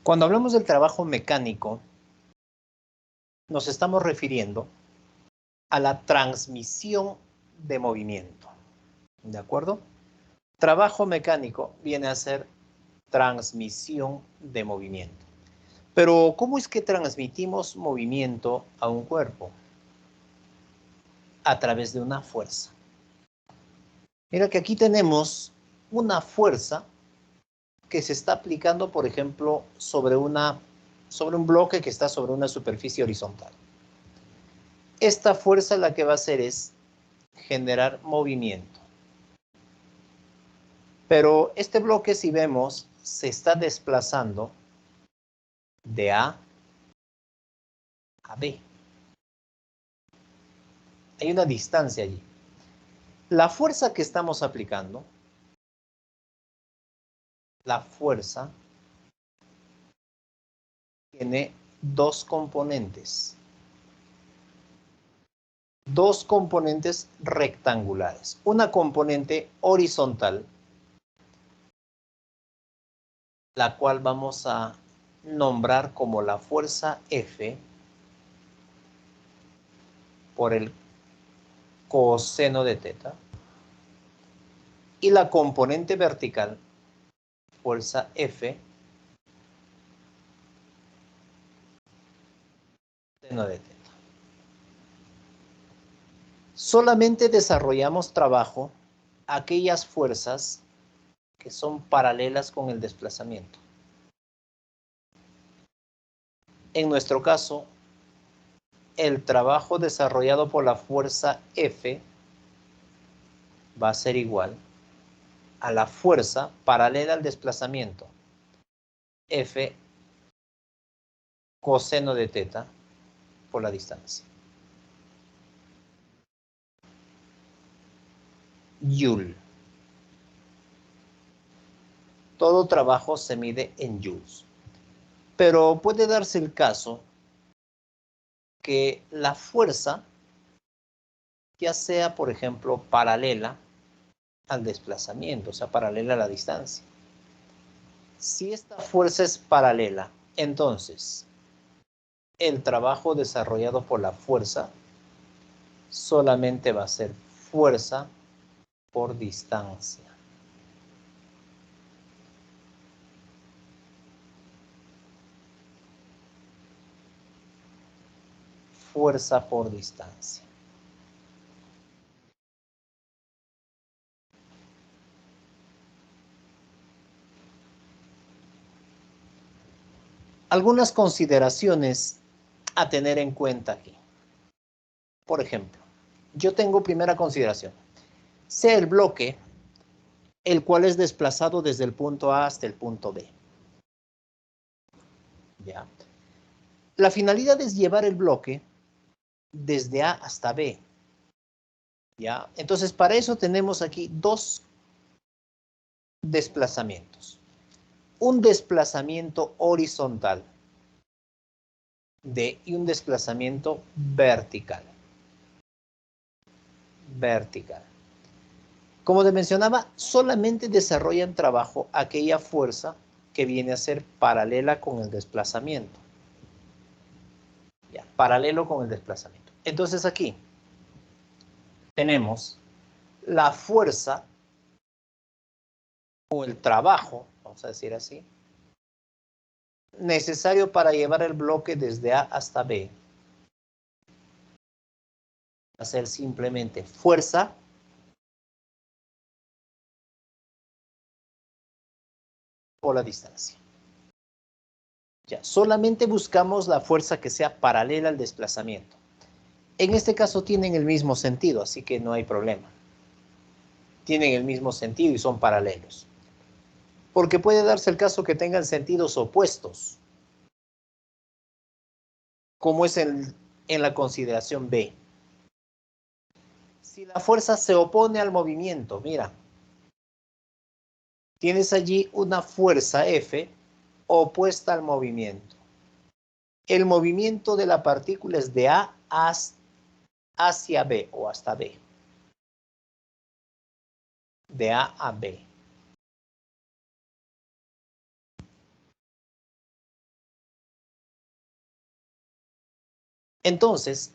Cuando hablamos del trabajo mecánico, nos estamos refiriendo a la transmisión de movimiento. ¿De acuerdo? Trabajo mecánico viene a ser transmisión de movimiento. Pero, ¿cómo es que transmitimos movimiento a un cuerpo? A través de una fuerza. Mira que aquí tenemos una fuerza que se está aplicando, por ejemplo, sobre un bloque que está sobre una superficie horizontal. Esta fuerza la que va a hacer es generar movimiento. Pero este bloque, si vemos, se está desplazando de A a B. Hay una distancia allí. La fuerza que estamos aplicando, la fuerza, tiene dos componentes. Dos componentes rectangulares. Una componente horizontal, la cual vamos a nombrar como la fuerza F por el coseno de teta. Y la componente vertical, fuerza F, seno de teta. Solamente desarrollamos trabajo aquellas fuerzas que son paralelas con el desplazamiento. En nuestro caso, el trabajo desarrollado por la fuerza F va a ser igual a la fuerza paralela al desplazamiento, F coseno de teta por la distancia. Joule. Todo trabajo se mide en joules. Pero puede darse el caso que la fuerza, ya sea, por ejemplo, paralela al desplazamiento, o sea, paralela a la distancia. Si esta fuerza es paralela, entonces el trabajo desarrollado por la fuerza solamente va a ser fuerza por distancia. Fuerza por distancia. Algunas consideraciones a tener en cuenta aquí. Por ejemplo, yo tengo primera consideración. Sea el bloque el cual es desplazado desde el punto A hasta el punto B. ¿Ya? La finalidad es llevar el bloque desde A hasta B. ¿Ya? Entonces, para eso tenemos aquí dos desplazamientos. Un desplazamiento horizontal y un desplazamiento vertical. Vertical. Como te mencionaba, solamente desarrollan trabajo aquella fuerza que viene a ser paralela con el desplazamiento. ¿Ya? Paralelo con el desplazamiento. Entonces aquí tenemos la fuerza o el trabajo, vamos a decir así, necesario para llevar el bloque desde A hasta B. Va a ser simplemente fuerza por la distancia. Ya, solamente buscamos la fuerza que sea paralela al desplazamiento. En este caso tienen el mismo sentido, así que no hay problema. Tienen el mismo sentido y son paralelos. Porque puede darse el caso que tengan sentidos opuestos, como es en la consideración B. Si la fuerza se opone al movimiento, mira, tienes allí una fuerza F opuesta al movimiento. El movimiento de la partícula es de A hacia B o hasta B. De A a B. Entonces,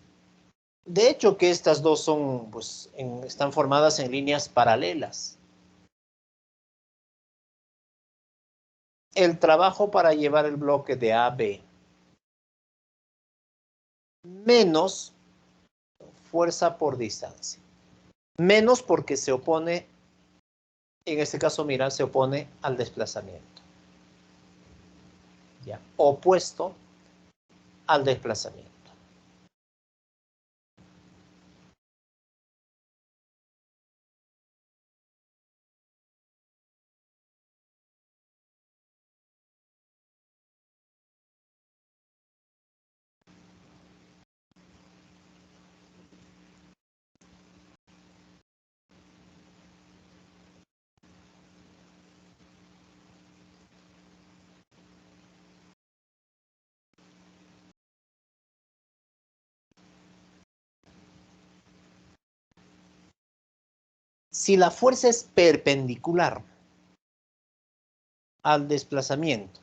de hecho que estas dos son, pues, están formadas en líneas paralelas. El trabajo para llevar el bloque de A a B menos fuerza por distancia. Menos porque se opone, en este caso, mira, se opone al desplazamiento. ¿Ya? Opuesto al desplazamiento. Si la fuerza es perpendicular al desplazamiento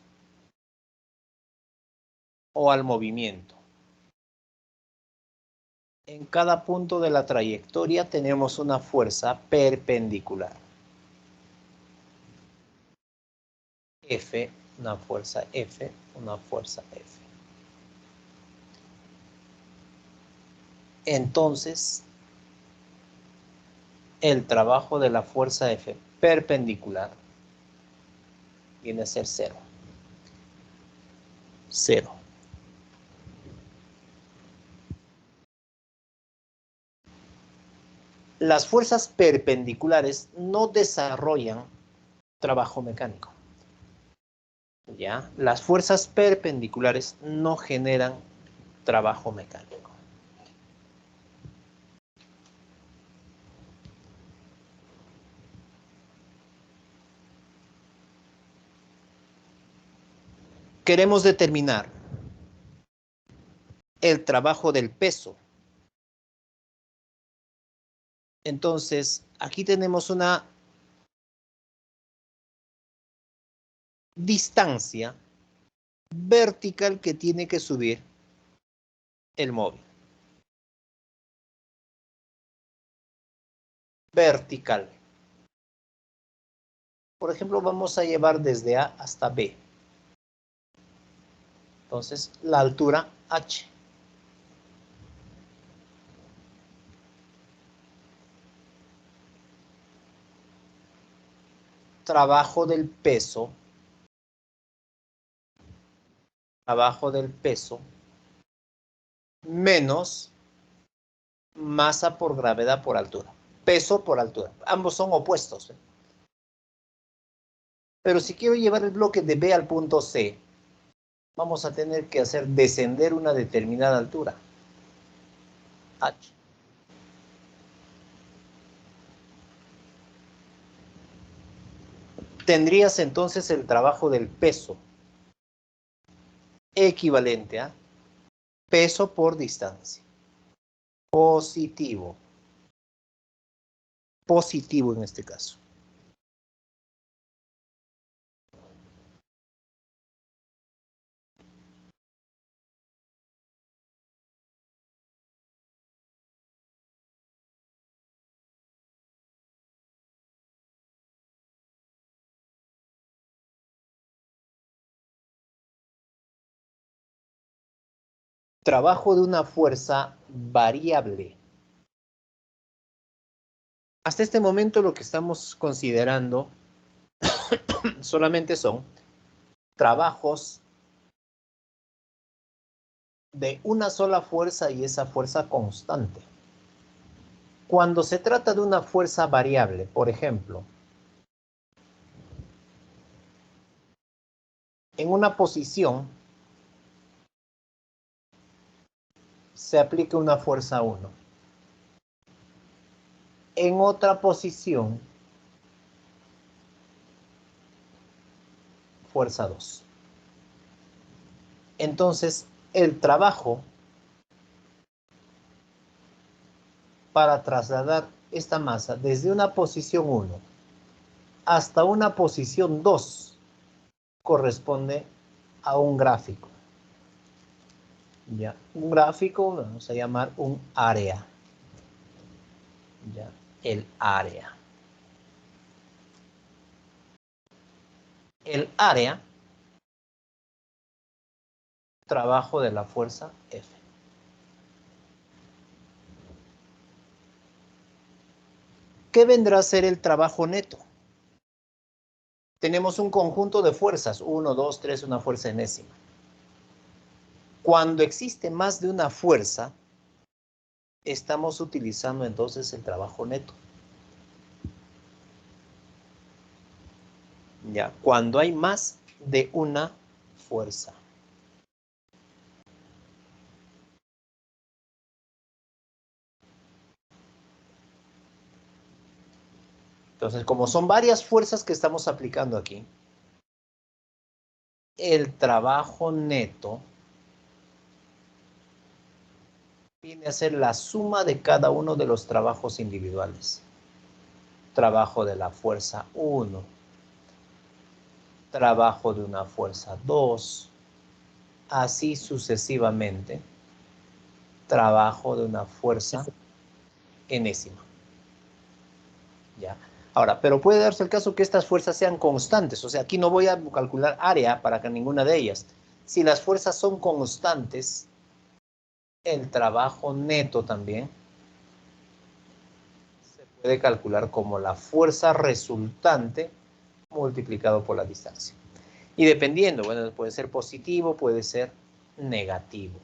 o al movimiento, en cada punto de la trayectoria tenemos una fuerza perpendicular. F, una fuerza F, una fuerza F. Entonces, el trabajo de la fuerza F perpendicular viene a ser cero. Cero. Las fuerzas perpendiculares no desarrollan trabajo mecánico. ¿Ya? Las fuerzas perpendiculares no generan trabajo mecánico. Queremos determinar el trabajo del peso. Entonces, aquí tenemos una distancia vertical que tiene que subir el móvil. Vertical. Por ejemplo, vamos a llevar desde A hasta B. Entonces, la altura H. Trabajo del peso. Trabajo del peso menos masa por gravedad por altura. Peso por altura. Ambos son opuestos. Pero si quiero llevar el bloque de B al punto C, vamos a tener que hacer descender una determinada altura. H. Tendrías entonces el trabajo del peso equivalente a peso por distancia. Positivo. Positivo en este caso. Trabajo de una fuerza variable. Hasta este momento lo que estamos considerando solamente son trabajos de una sola fuerza y esa fuerza constante. Cuando se trata de una fuerza variable, por ejemplo, en una posición se aplica una fuerza 1. En otra posición, fuerza 2. Entonces, el trabajo para trasladar esta masa desde una posición 1 hasta una posición 2 corresponde a un gráfico. Ya, un gráfico lo vamos a llamar un área. Ya, el área. El área, trabajo de la fuerza F. ¿Qué vendrá a ser el trabajo neto? Tenemos un conjunto de fuerzas, 1, 2, 3, una fuerza enésima. Cuando existe más de una fuerza, estamos utilizando entonces el trabajo neto. Ya, cuando hay más de una fuerza. Entonces, como son varias fuerzas que estamos aplicando aquí, el trabajo neto viene a ser la suma de cada uno de los trabajos individuales. Trabajo de la fuerza 1, trabajo de una fuerza 2, así sucesivamente, trabajo de una fuerza enésima. ¿Ya? Ahora, pero puede darse el caso que estas fuerzas sean constantes, o sea, aquí no voy a calcular área para que ninguna de ellas. Si las fuerzas son constantes, el trabajo neto también se puede calcular como la fuerza resultante multiplicado por la distancia. Y dependiendo, bueno, puede ser positivo, puede ser negativo.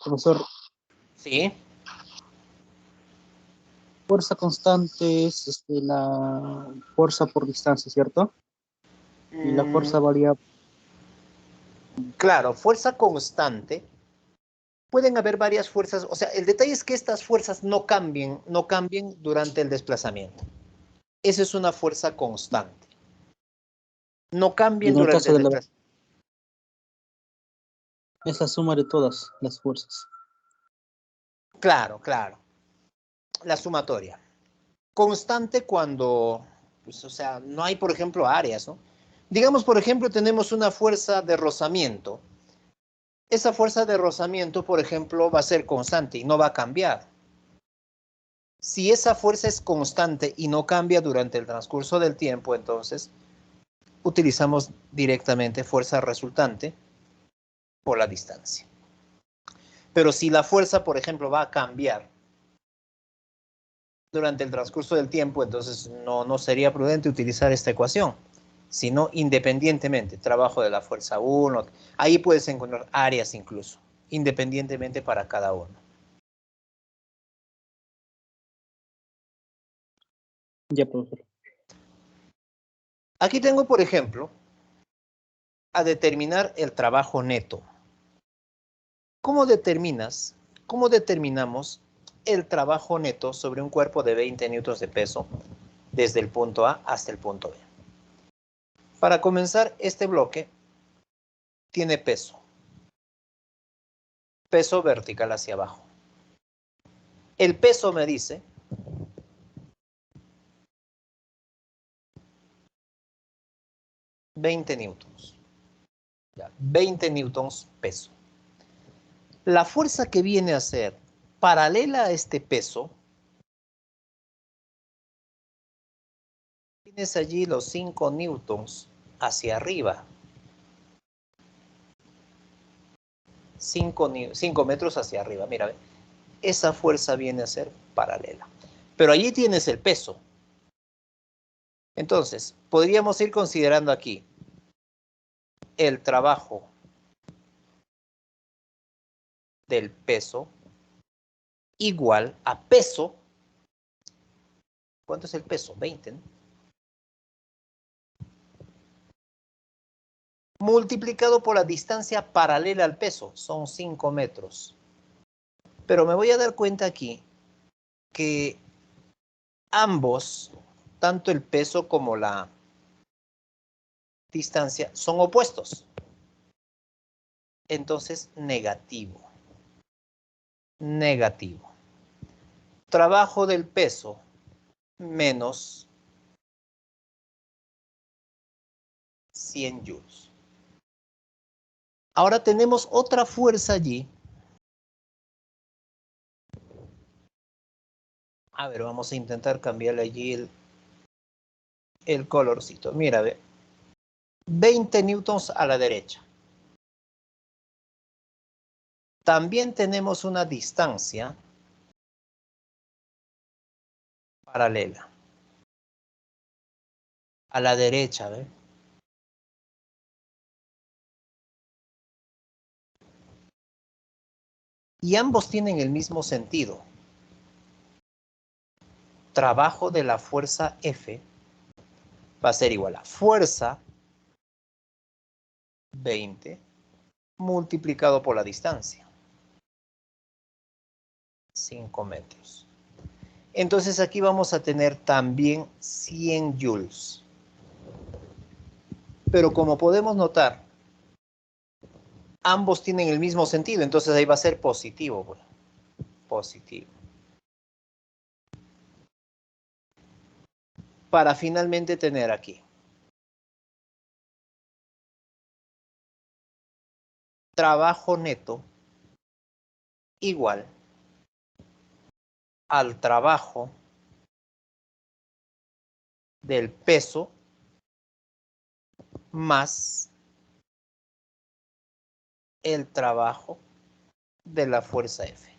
Profesor, ¿Sí? fuerza constante es la fuerza por distancia, ¿cierto? Y la Mm, fuerza variable. claro, fuerza constante. Pueden haber varias fuerzas, o sea, el detalle es que estas fuerzas no cambien durante el desplazamiento. Esa es una fuerza constante. No Y cambien en el durante caso el de la desplazamiento. es la suma de todas las fuerzas. Claro, claro. La sumatoria. Constante cuando, pues, o sea, no hay, por ejemplo, áreas, ¿no? Digamos, por ejemplo, tenemos una fuerza de rozamiento. Esa fuerza de rozamiento, por ejemplo, va a ser constante y no va a cambiar. Si esa fuerza es constante y no cambia durante el transcurso del tiempo, entonces utilizamos directamente fuerza resultante por la distancia. Pero si la fuerza, por ejemplo, va a cambiar durante el transcurso del tiempo, entonces no sería prudente utilizar esta ecuación, sino independientemente, trabajo de la fuerza 1, ahí puedes encontrar áreas incluso, independientemente para cada uno. Ya, profesor. Aquí tengo, por ejemplo, a determinar el trabajo neto. ¿Cómo determinamos el trabajo neto sobre un cuerpo de 20 newtons de peso desde el punto A hasta el punto B? Para comenzar, este bloque tiene peso vertical hacia abajo. El peso me dice 20 newtons. Ya, 20 newtons peso. La fuerza que viene a ser paralela a este peso, tienes allí los 5 newtons hacia arriba. 5 metros hacia arriba. Mira, esa fuerza viene a ser paralela. Pero allí tienes el peso. Entonces, podríamos ir considerando aquí el trabajo del peso igual a peso. ¿Cuánto es el peso? 20, ¿no? Multiplicado por la distancia paralela al peso, son 5 metros. Pero me voy a dar cuenta aquí que ambos, tanto el peso como la distancia, son opuestos. Entonces, negativo. Negativo. Trabajo del peso menos 100 joules. Ahora tenemos otra fuerza allí. A ver, vamos a intentar cambiarle allí el colorcito. Mira, ve. 20 newtons a la derecha. También tenemos una distancia paralela. A la derecha, ¿ve? Y ambos tienen el mismo sentido. Trabajo de la fuerza F va a ser igual a fuerza 20 multiplicado por la distancia. 5 metros. Entonces aquí vamos a tener también 100 joules. Pero como podemos notar, ambos tienen el mismo sentido, entonces ahí va a ser positivo. Bueno, positivo. Para finalmente tener aquí trabajo neto igual al trabajo del peso más el trabajo de la fuerza F.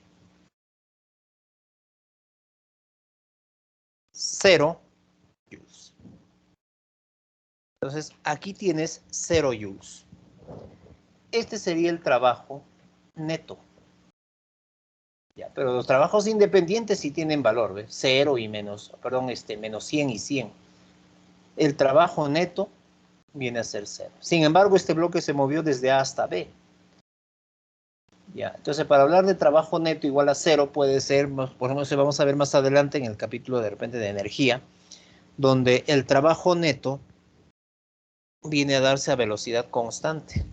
0 joules. Entonces aquí tienes 0 joules. Este sería el trabajo neto. Ya, pero los trabajos independientes sí tienen valor, ¿ves? 0 y menos, perdón, menos 100 y 100. El trabajo neto viene a ser 0. Sin embargo, este bloque se movió desde A hasta B. Ya, entonces para hablar de trabajo neto igual a 0 puede ser, por ejemplo, vamos a ver más adelante en el capítulo de repente de energía, donde el trabajo neto viene a darse a velocidad constante.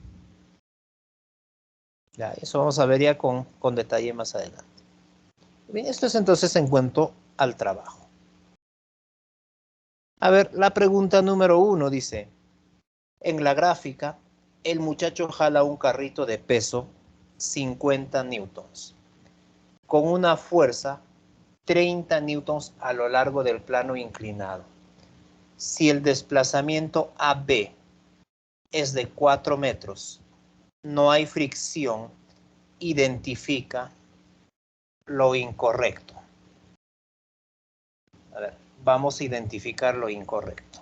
Ya, eso vamos a ver ya con detalle más adelante. Bien, esto es entonces en cuanto al trabajo. A ver, la pregunta número 1 dice, en la gráfica, el muchacho jala un carrito de peso 50 newtons, con una fuerza 30 newtons a lo largo del plano inclinado. Si el desplazamiento AB es de 4 metros, no hay fricción, identifica lo incorrecto. A ver, vamos a identificar lo incorrecto.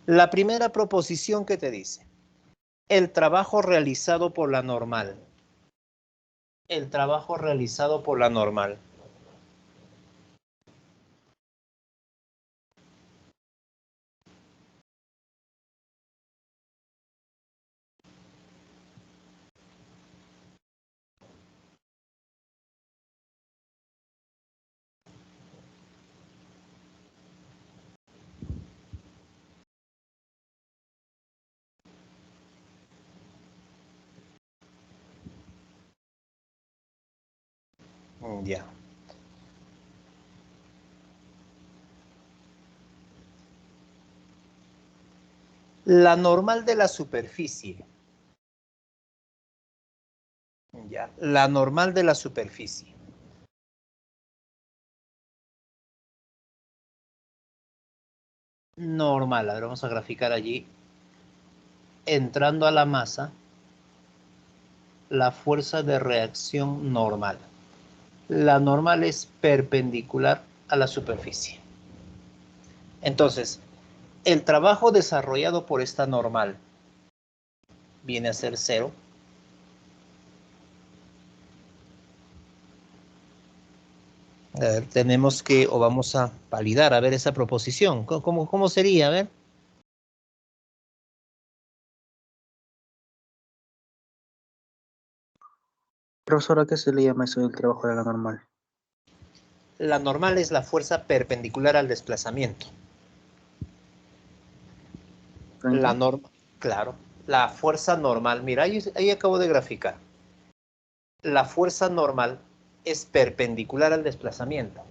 La primera proposición que te dice, el trabajo realizado por la normal. El trabajo realizado por la normal. Ya. La normal de la superficie. Ya. La normal de la superficie. Normal. A ver, vamos a graficar allí. Entrando a la masa, la fuerza de reacción normal. La normal es perpendicular a la superficie. Entonces, el trabajo desarrollado por esta normal viene a ser 0. A ver, tenemos que, o vamos a validar, a ver esa proposición. ¿Cómo sería? A ver. Profesor, ¿a qué se le llama eso del trabajo de la normal? La normal es la fuerza perpendicular al desplazamiento. La norma, claro, la fuerza normal. Mira, ahí acabo de graficar. La fuerza normal es perpendicular al desplazamiento.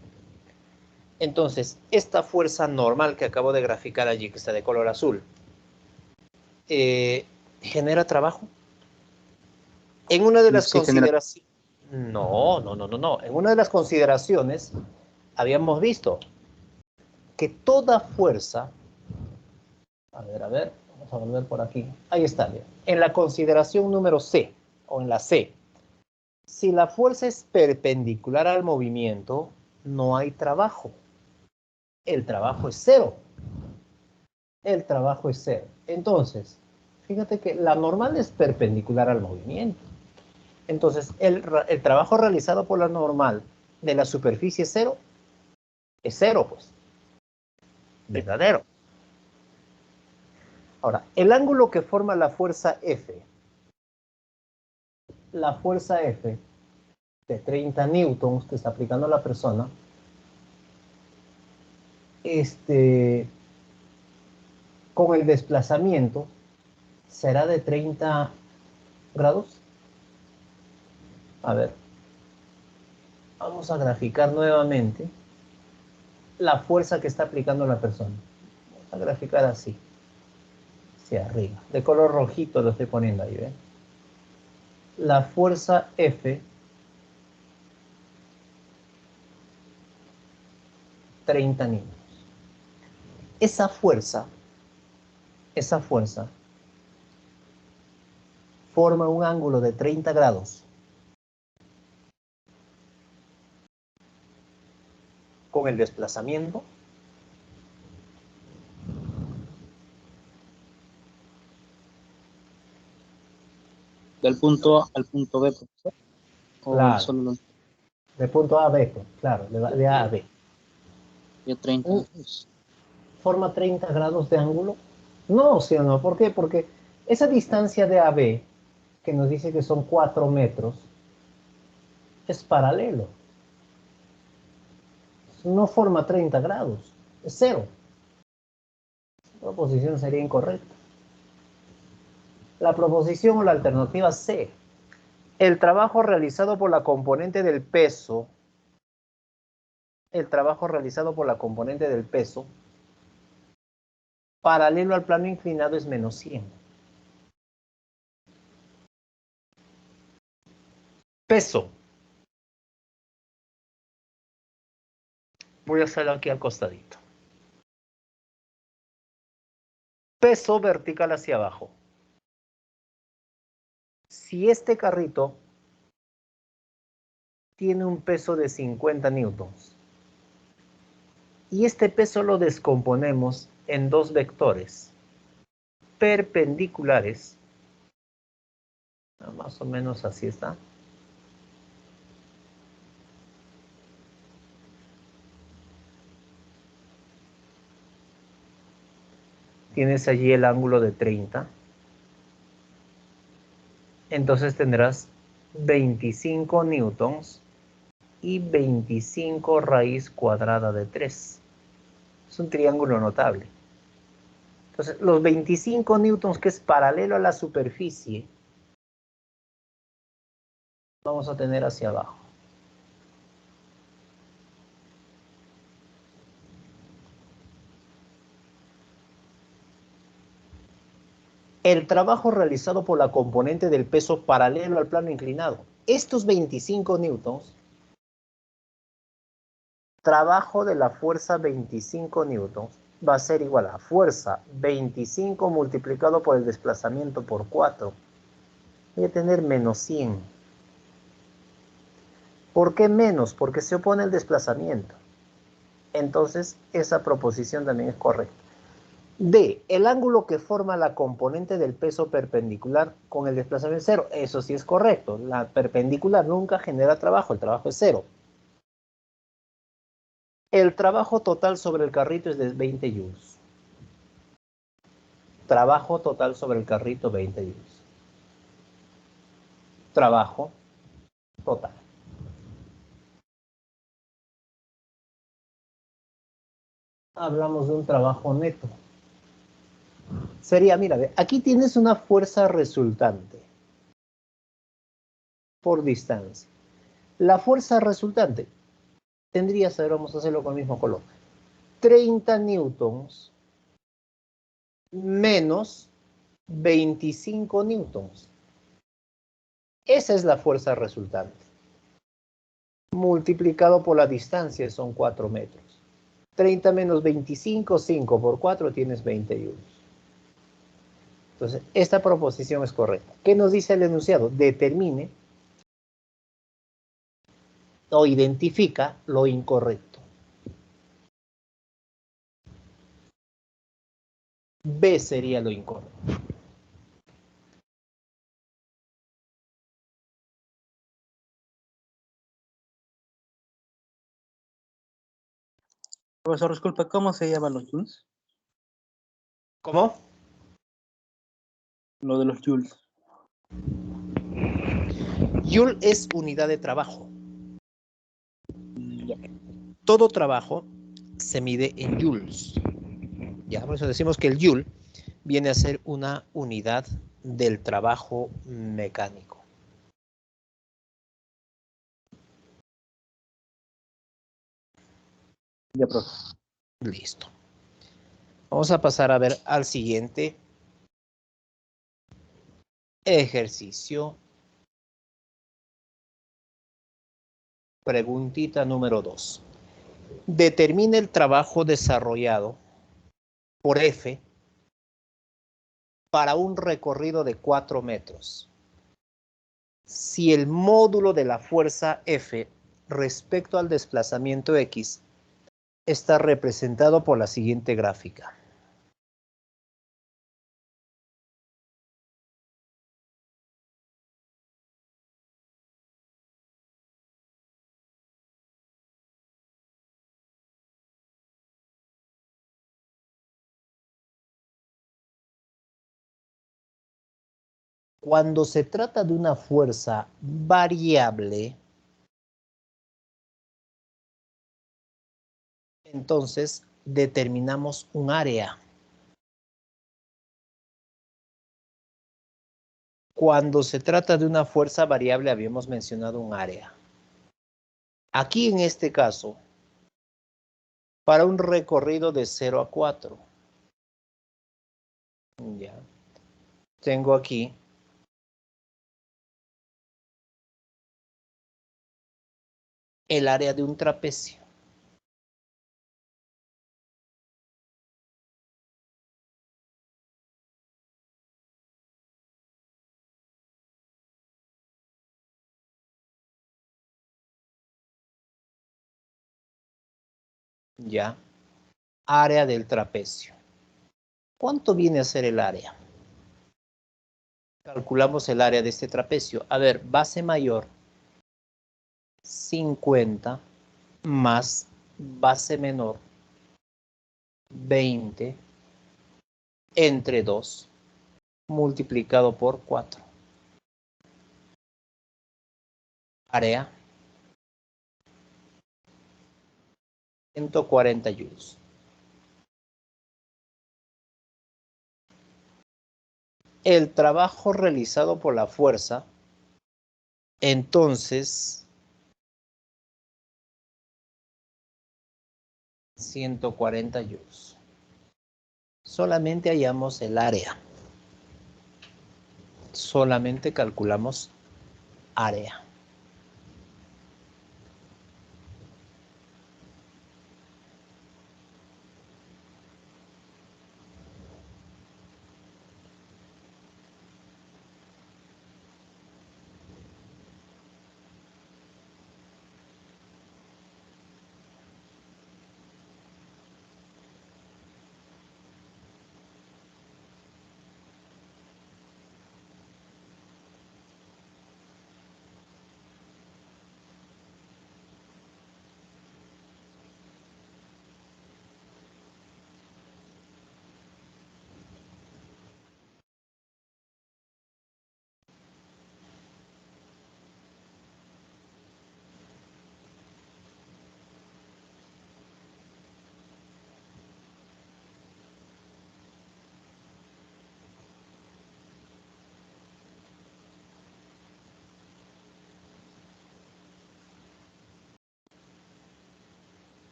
Entonces, esta fuerza normal que acabo de graficar allí, que está de color azul, ¿genera trabajo? En una de las Sí, genera. consideraciones... No. En una de las consideraciones habíamos visto que toda fuerza... A ver, vamos a volver por aquí. Ahí está, bien. En la consideración número C, o en la C, si la fuerza es perpendicular al movimiento, no hay trabajo. El trabajo es cero. El trabajo es cero. Entonces, fíjate que la normal es perpendicular al movimiento. Entonces, el trabajo realizado por la normal de la superficie cero es cero, pues. Verdadero. Ahora, el ángulo que forma la fuerza F de 30 newtons que está aplicando la persona, con el desplazamiento será de 30 grados. A ver, vamos a graficar nuevamente la fuerza que está aplicando la persona. Vamos a graficar así, hacia arriba. De color rojito lo estoy poniendo ahí, ¿ven? La fuerza F, 30 newtons. Esa fuerza forma un ángulo de 30 grados con el desplazamiento Del punto A al punto B, profesor. O claro, solo de punto A a B, claro, de A a B. de 30 grados. ¿Forma 30 grados de ángulo? No, ¿sí o no? ¿Por qué? Porque esa distancia de AB, que nos dice que son 4 metros, es paralelo. No forma 30 grados, es cero. La proposición sería incorrecta. La proposición o la alternativa C. El trabajo realizado por la componente del peso, paralelo al plano inclinado es menos 100. Peso. Voy a hacerlo aquí al costadito. Peso vertical hacia abajo. Si este carrito tiene un peso de 50 newtons y este peso lo descomponemos en dos vectores perpendiculares, más o menos así está. Tienes allí el ángulo de 30. Entonces tendrás 25 newtons y 25 raíz cuadrada de 3. Es un triángulo notable. Entonces, los 25 newtons, que es paralelo a la superficie, vamos a tener hacia abajo. El trabajo realizado por la componente del peso paralelo al plano inclinado. Estos 25 newtons, trabajo de la fuerza 25 newtons, va a ser igual a fuerza 25 multiplicado por el desplazamiento por 4. Voy a tener menos 100. ¿Por qué menos? Porque se opone el desplazamiento. Entonces, esa proposición también es correcta. D. El ángulo que forma la componente del peso perpendicular con el desplazamiento cero. Eso sí es correcto. La perpendicular nunca genera trabajo. El trabajo es cero. El trabajo total sobre el carrito es de 20 joules. Trabajo total sobre el carrito, 20 joules. Trabajo total. Hablamos de un trabajo neto. Sería, mira, aquí tienes una fuerza resultante por distancia. La fuerza resultante tendría que ser, vamos a hacerlo con el mismo color, 30 newtons menos 25 newtons. Esa es la fuerza resultante. Multiplicado por la distancia son 4 metros. 30 menos 25, 5 por 4 tienes 21. Entonces, esta proposición es correcta. ¿Qué nos dice el enunciado? Determine o identifica lo incorrecto. B sería lo incorrecto. Profesor, disculpe, ¿cómo se llaman los joules? ¿Cómo? Lo de los joules. Joule es unidad de trabajo. Ya. Todo trabajo se mide en joules. Ya, por eso decimos que el joule viene a ser una unidad del trabajo mecánico. Ya, profe. Listo. Vamos a pasar a ver al siguiente ejercicio. Preguntita número 2. Determine el trabajo desarrollado por F para un recorrido de 4 metros. Si el módulo de la fuerza F respecto al desplazamiento X está representado por la siguiente gráfica. Cuando se trata de una fuerza variable, entonces determinamos un área. Cuando se trata de una fuerza variable, habíamos mencionado un área. Aquí en este caso, para un recorrido de 0 a 4. Ya. Tengo aquí el área de un trapecio. Ya. Área del trapecio. ¿Cuánto viene a ser el área? Calculamos el área de este trapecio. A ver, base mayor, 50 más base menor, 20 entre 2 multiplicado por 4. Área 140 joules. El trabajo realizado por la fuerza, entonces, 140 joules. Solamente hallamos el área. Solamente calculamos área.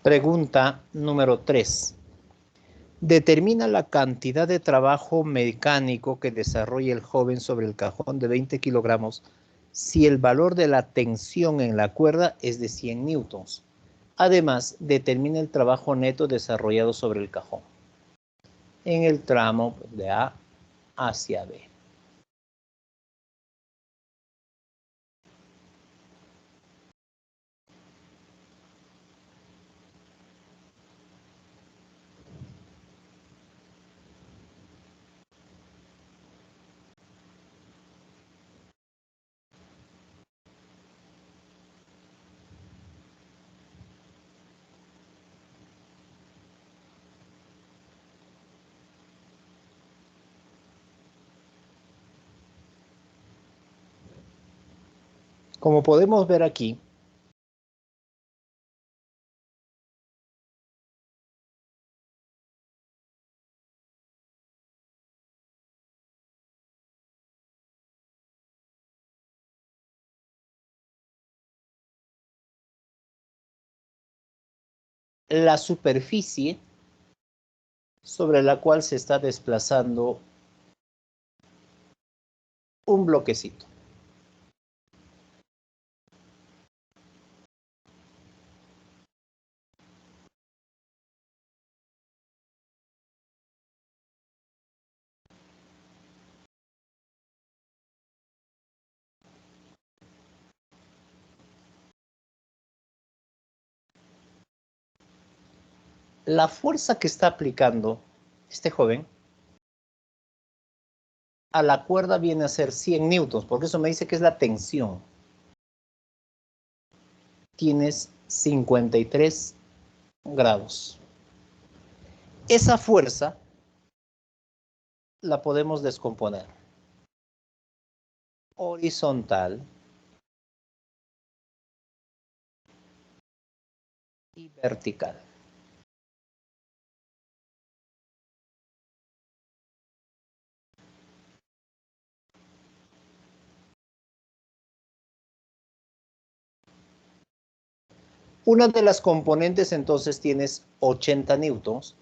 Pregunta número 3. Determina la cantidad de trabajo mecánico que desarrolla el joven sobre el cajón de 20 kilogramos si el valor de la tensión en la cuerda es de 100 newtons. Además, determina el trabajo neto desarrollado sobre el cajón en el tramo de A hacia B. Como podemos ver aquí, la superficie sobre la cual se está desplazando un bloquecito. La fuerza que está aplicando este joven a la cuerda viene a ser 100 newtons, porque eso me dice que es la tensión. Tienes 53 grados. Esa fuerza la podemos descomponer. Horizontal y vertical. Una de las componentes entonces tienes 80 newtons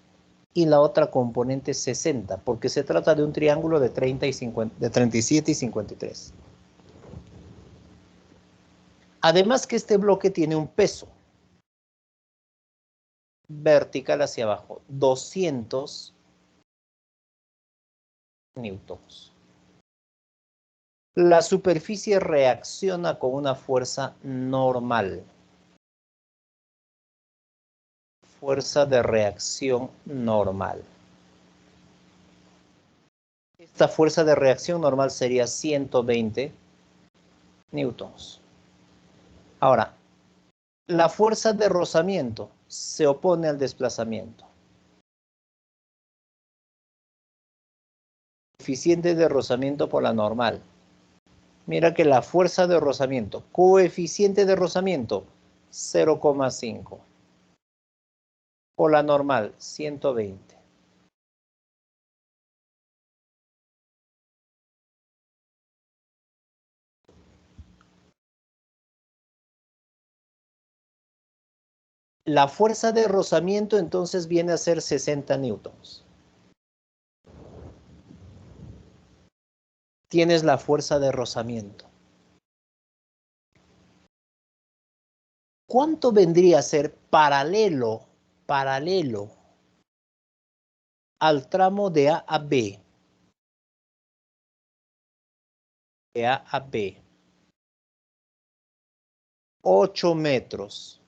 y la otra componente 60, porque se trata de un triángulo de 37 y 53. Además que este bloque tiene un peso vertical hacia abajo, 200 newtons. La superficie reacciona con una fuerza normal. Fuerza de reacción normal. Esta fuerza de reacción normal sería 120 newtons. Ahora, la fuerza de rozamiento se opone al desplazamiento. Coeficiente de rozamiento por la normal. Mira que la fuerza de rozamiento, coeficiente de rozamiento, 0,5. Por la normal, 120. La fuerza de rozamiento entonces viene a ser 60 newtons. Tienes la fuerza de rozamiento. ¿Cuánto vendría a ser paralelo al tramo de A a B? De A a B. 8 metros.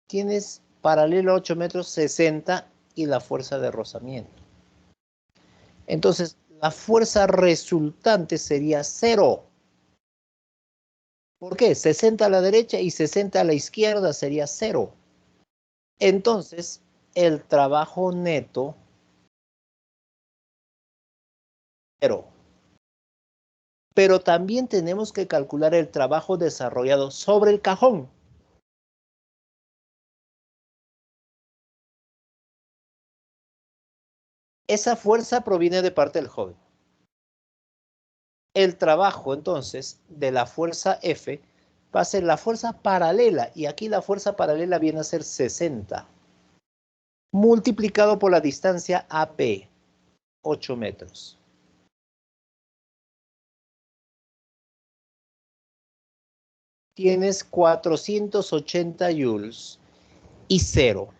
Tienes paralelo a 8 metros, 60 y la fuerza de rozamiento. Entonces, la fuerza resultante sería 0. ¿Por qué? 60 a la derecha y 60 a la izquierda sería 0. Entonces, el trabajo neto, 0. Pero también tenemos que calcular el trabajo desarrollado sobre el cajón. Esa fuerza proviene de parte del joven. El trabajo, entonces, de la fuerza F va a ser la fuerza paralela, y aquí la fuerza paralela viene a ser 60, multiplicado por la distancia AP, 8 metros. Tienes 480 joules y 0.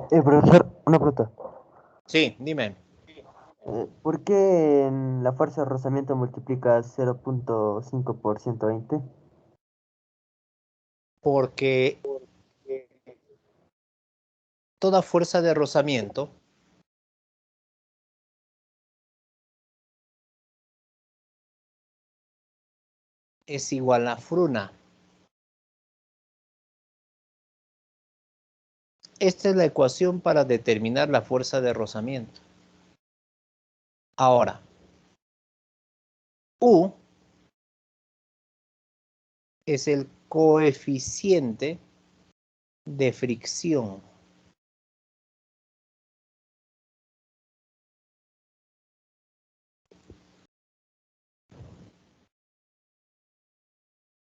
Profesor, una pregunta. Sí, dime. ¿Por qué en la fuerza de rozamiento multiplica 0.5 por 120? Porque toda fuerza de rozamiento es igual a fruna. Esta es la ecuación para determinar la fuerza de rozamiento. Ahora, U es el coeficiente de fricción.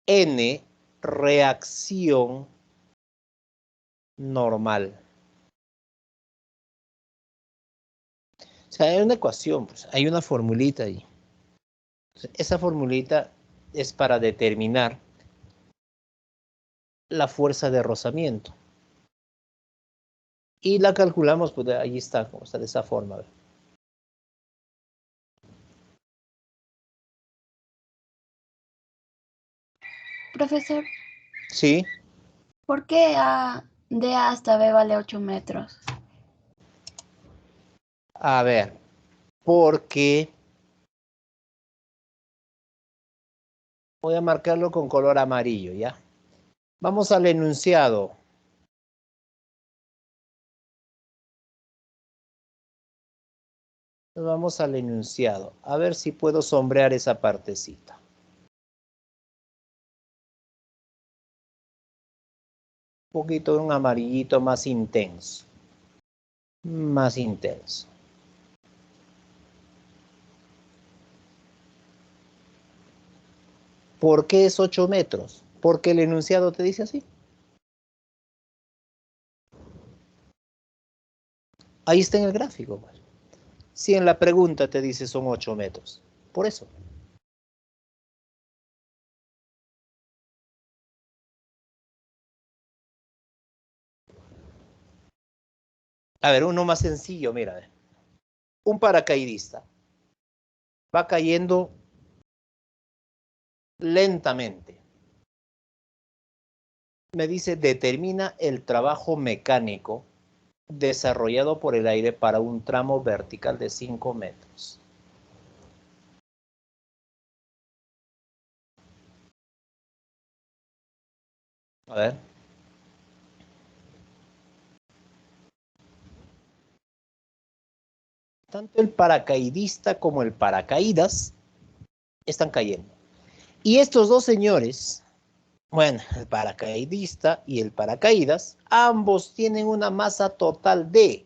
N, reacción normal. O sea, hay una ecuación, pues, hay una formulita ahí. Esa formulita es para determinar la fuerza de rozamiento. Y la calculamos, pues ahí está, como está de esa forma. Profesor, Sí, ¿por qué de A hasta B vale 8 metros? a ver, porque voy a marcarlo con color amarillo, ¿ya? Vamos al enunciado. Vamos al enunciado. A ver si puedo sombrear esa partecita. Un poquito de un amarillito más intenso. Más intenso. ¿Por qué es 8 metros? Porque el enunciado te dice así. Ahí está en el gráfico, pues. Si en la pregunta te dice son 8 metros. Por eso. A ver, uno más sencillo, mira. Un paracaidista va cayendo lentamente. Me dice, determina el trabajo mecánico desarrollado por el aire para un tramo vertical de 5 metros. A ver. Tanto el paracaidista como el paracaídas están cayendo. Y estos dos señores, bueno, el paracaidista y el paracaídas, ambos tienen una masa total de,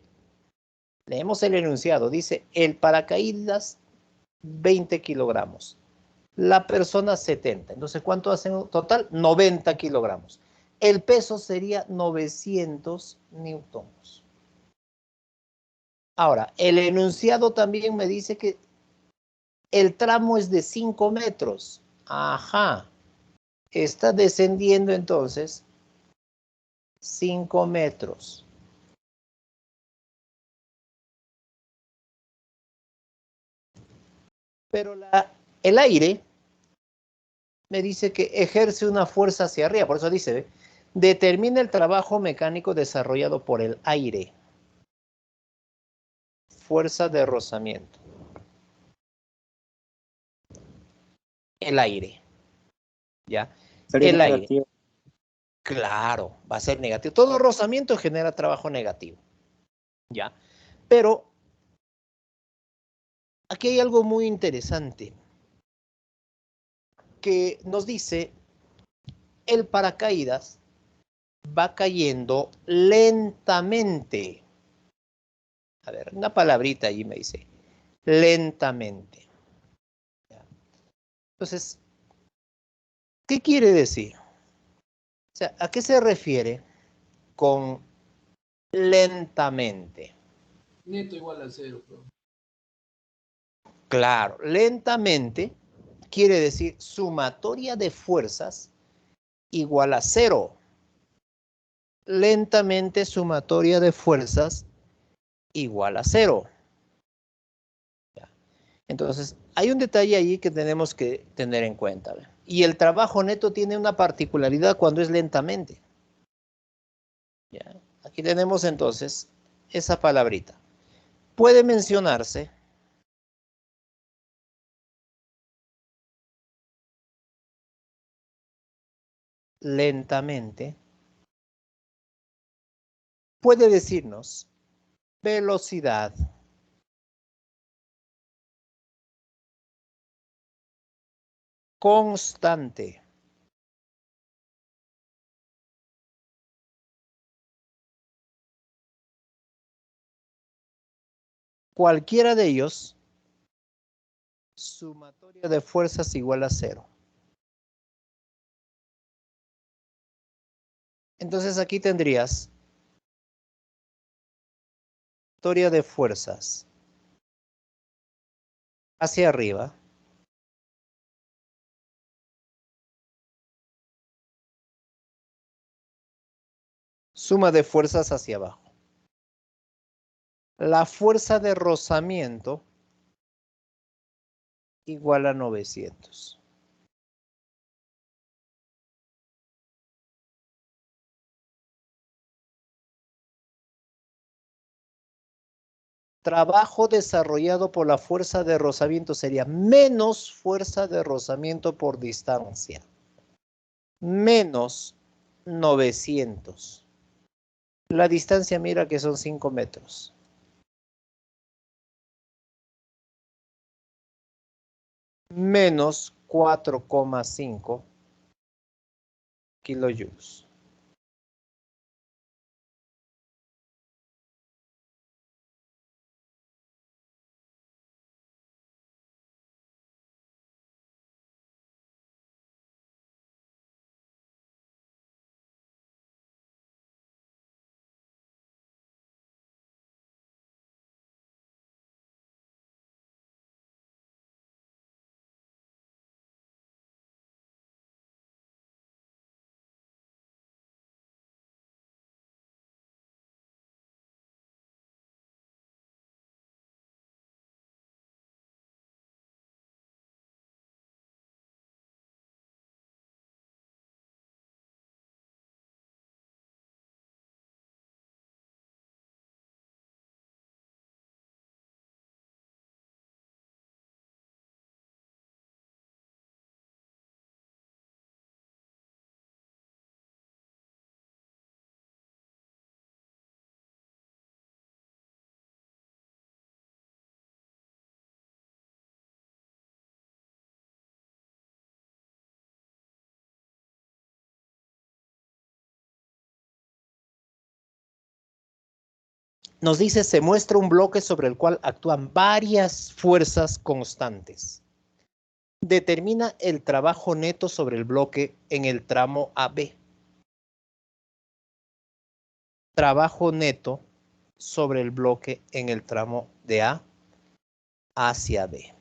leemos el enunciado, dice el paracaídas 20 kilogramos, la persona 70. Entonces, ¿cuánto hacen en total? 90 kilogramos. El peso sería 900 newtons. Ahora, el enunciado también me dice que el tramo es de 5 metros. Ajá. Está descendiendo entonces 5 metros. Pero el aire me dice que ejerce una fuerza hacia arriba, por eso dice, ¿ve? Determina el trabajo mecánico desarrollado por el aire. Fuerza de rozamiento. El aire. ¿Ya? Sería El aire. negativo. Claro, va a ser negativo. Todo rozamiento genera trabajo negativo. ¿Ya? Pero aquí hay algo muy interesante que nos dice el paracaídas va cayendo lentamente. A ver, una palabrita allí me dice, lentamente. ¿Ya? Entonces, ¿qué quiere decir? O sea, ¿a qué se refiere con lentamente? Neto igual a cero, bro. Claro, lentamente quiere decir sumatoria de fuerzas igual a cero. Lentamente sumatoria de fuerzas igual a cero. ¿Ya? Entonces, hay un detalle allí que tenemos que tener en cuenta. ¿Ve? Y el trabajo neto tiene una particularidad cuando es lentamente. ¿Ya? Aquí tenemos entonces esa palabrita. Puede mencionarse lentamente. Puede decirnos velocidad. Constante. Cualquiera de ellos, sumatoria de fuerzas igual a cero. Entonces aquí tendrías sumatoria de fuerzas hacia arriba. Suma de fuerzas hacia abajo. La fuerza de rozamiento igual a 900. Trabajo desarrollado por la fuerza de rozamiento sería menos fuerza de rozamiento por distancia. Menos 900. La distancia, mira que son 5 metros. Menos 4,5 kilojoules. Nos dice, se muestra un bloque sobre el cual actúan varias fuerzas constantes. Determina el trabajo neto sobre el bloque en el tramo AB. Trabajo neto sobre el bloque en el tramo de A hacia B.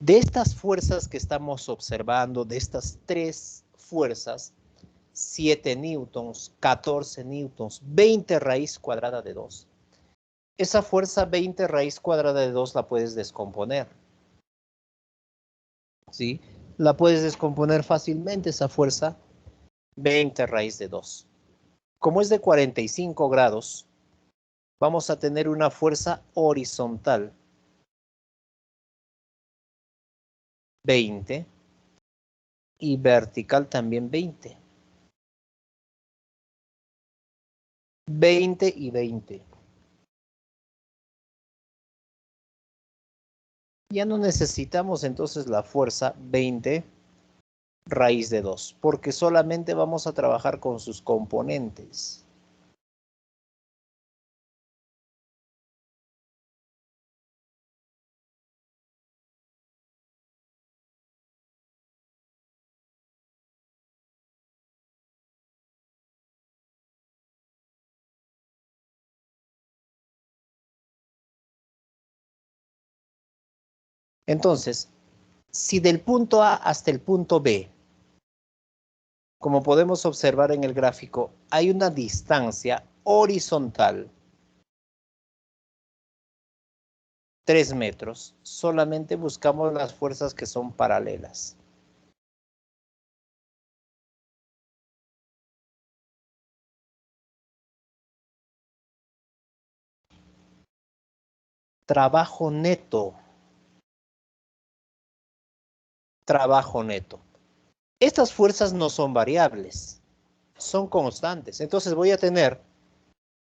De estas fuerzas que estamos observando, de estas tres fuerzas, 7 newtons, 14 newtons, 20 raíz cuadrada de 2. Esa fuerza 20 raíz cuadrada de 2 la puedes descomponer. ¿Sí? La puedes descomponer fácilmente, esa fuerza 20 raíz de 2. Como es de 45 grados, vamos a tener una fuerza horizontal 20 y vertical también 20. 20 y 20. Ya no necesitamos entonces la fuerza 20 raíz de 2, porque solamente vamos a trabajar con sus componentes. Entonces, si del punto A hasta el punto B, como podemos observar en el gráfico, hay una distancia horizontal, 3 metros, solamente buscamos las fuerzas que son paralelas. Trabajo neto. Trabajo neto. Estas fuerzas no son variables, son constantes. Entonces voy a tener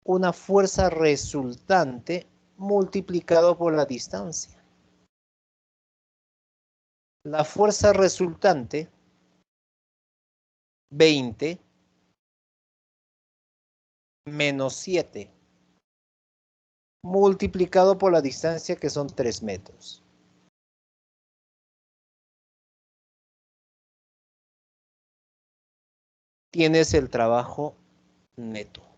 una fuerza resultante multiplicado por la distancia. La fuerza resultante, 20 menos 7, multiplicado por la distancia que son 3 metros. Tienes el trabajo neto.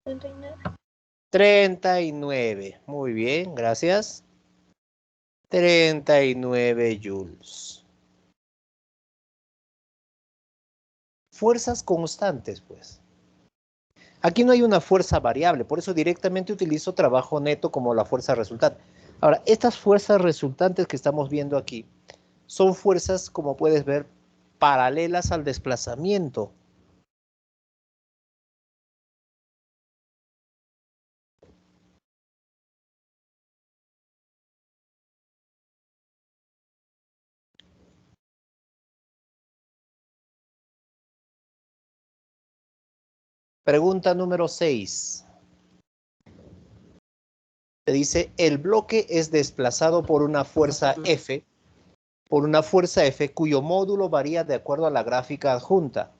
¿39? 39. Muy bien, gracias. 39 joules. Fuerzas constantes, pues. Aquí no hay una fuerza variable, por eso directamente utilizo trabajo neto como la fuerza resultante. Ahora, estas fuerzas resultantes que estamos viendo aquí son fuerzas, como puedes ver, paralelas al desplazamiento. Pregunta número 6. Te dice, el bloque es desplazado por una fuerza F, cuyo módulo varía de acuerdo a la gráfica adjunta.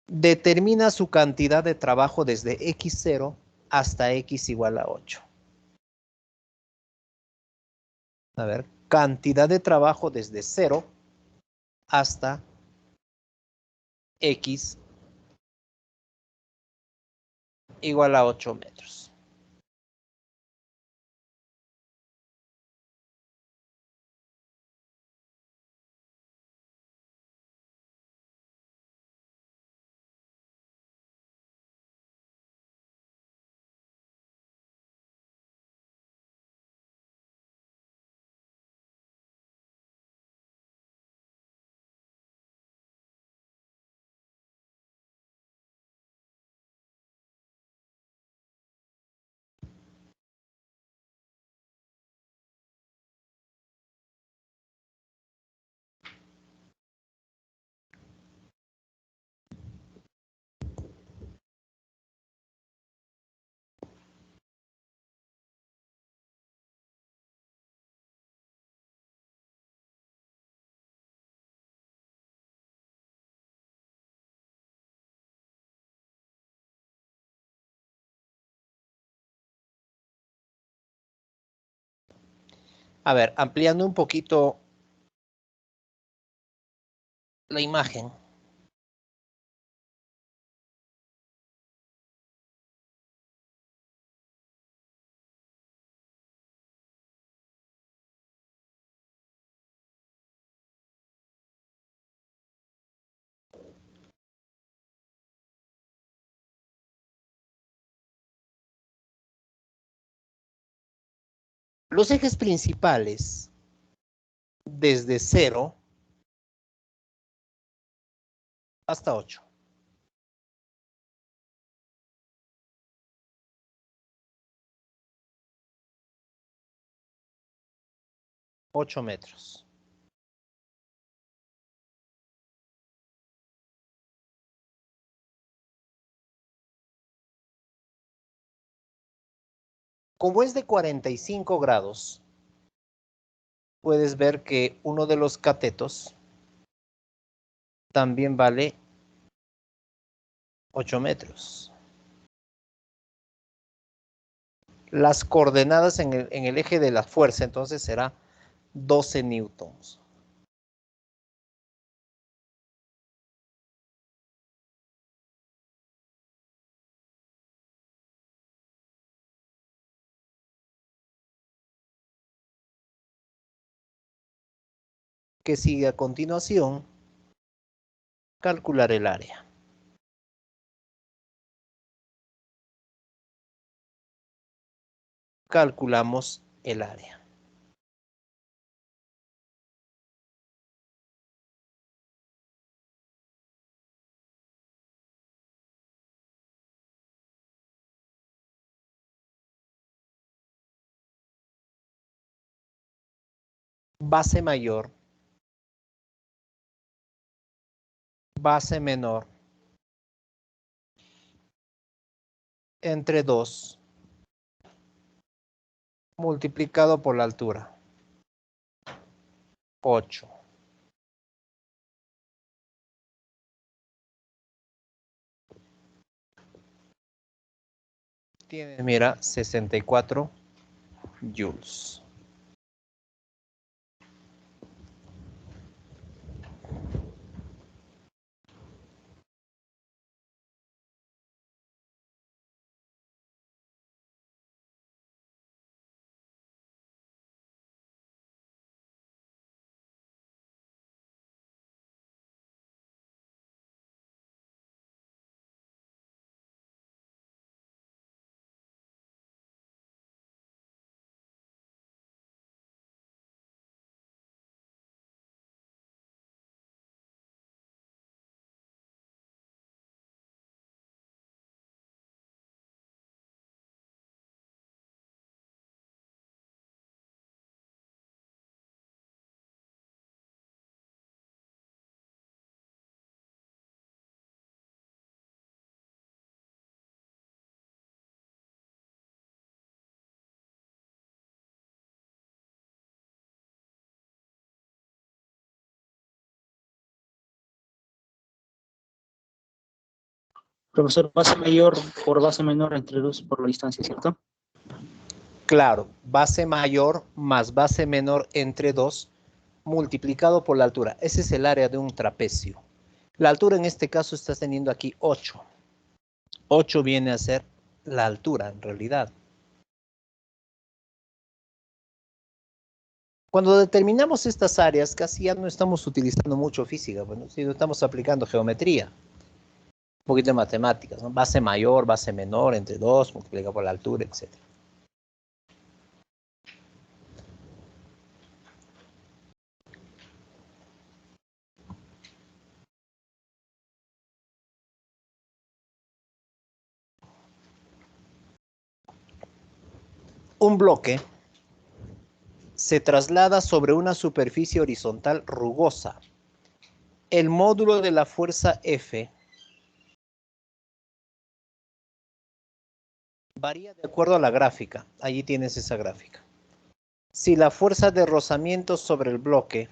Determina su cantidad de trabajo desde x0 hasta x igual a 8. A ver, cantidad de trabajo desde 0 hasta x igual a 8 metros. A ver, ampliando un poquito la imagen. Los ejes principales, desde 0 hasta 8. $8. Como es de 45 grados, puedes ver que uno de los catetos también vale 8 metros. Las coordenadas en el eje de la fuerza, entonces será 12 newtons. ¿Qué sigue a continuación? Calcular el área. Calculamos el área. Base mayor, base menor, entre 2, multiplicado por la altura, 8. Tienes, mira, 64 joules. Profesor, base mayor por base menor entre 2 por la distancia, ¿cierto? Claro, base mayor más base menor entre 2 multiplicado por la altura. Ese es el área de un trapecio. La altura en este caso estás teniendo aquí 8. 8 viene a ser la altura en realidad. Cuando determinamos estas áreas, casi ya no estamos utilizando mucho física, bueno, sino estamos aplicando geometría. Un poquito de matemáticas, ¿no? Base mayor, base menor, entre 2, multiplicado por la altura, etc. Un bloque se traslada sobre una superficie horizontal rugosa. El módulo de la fuerza F varía de acuerdo a la gráfica. Allí tienes esa gráfica. Si la fuerza de rozamiento sobre el bloque,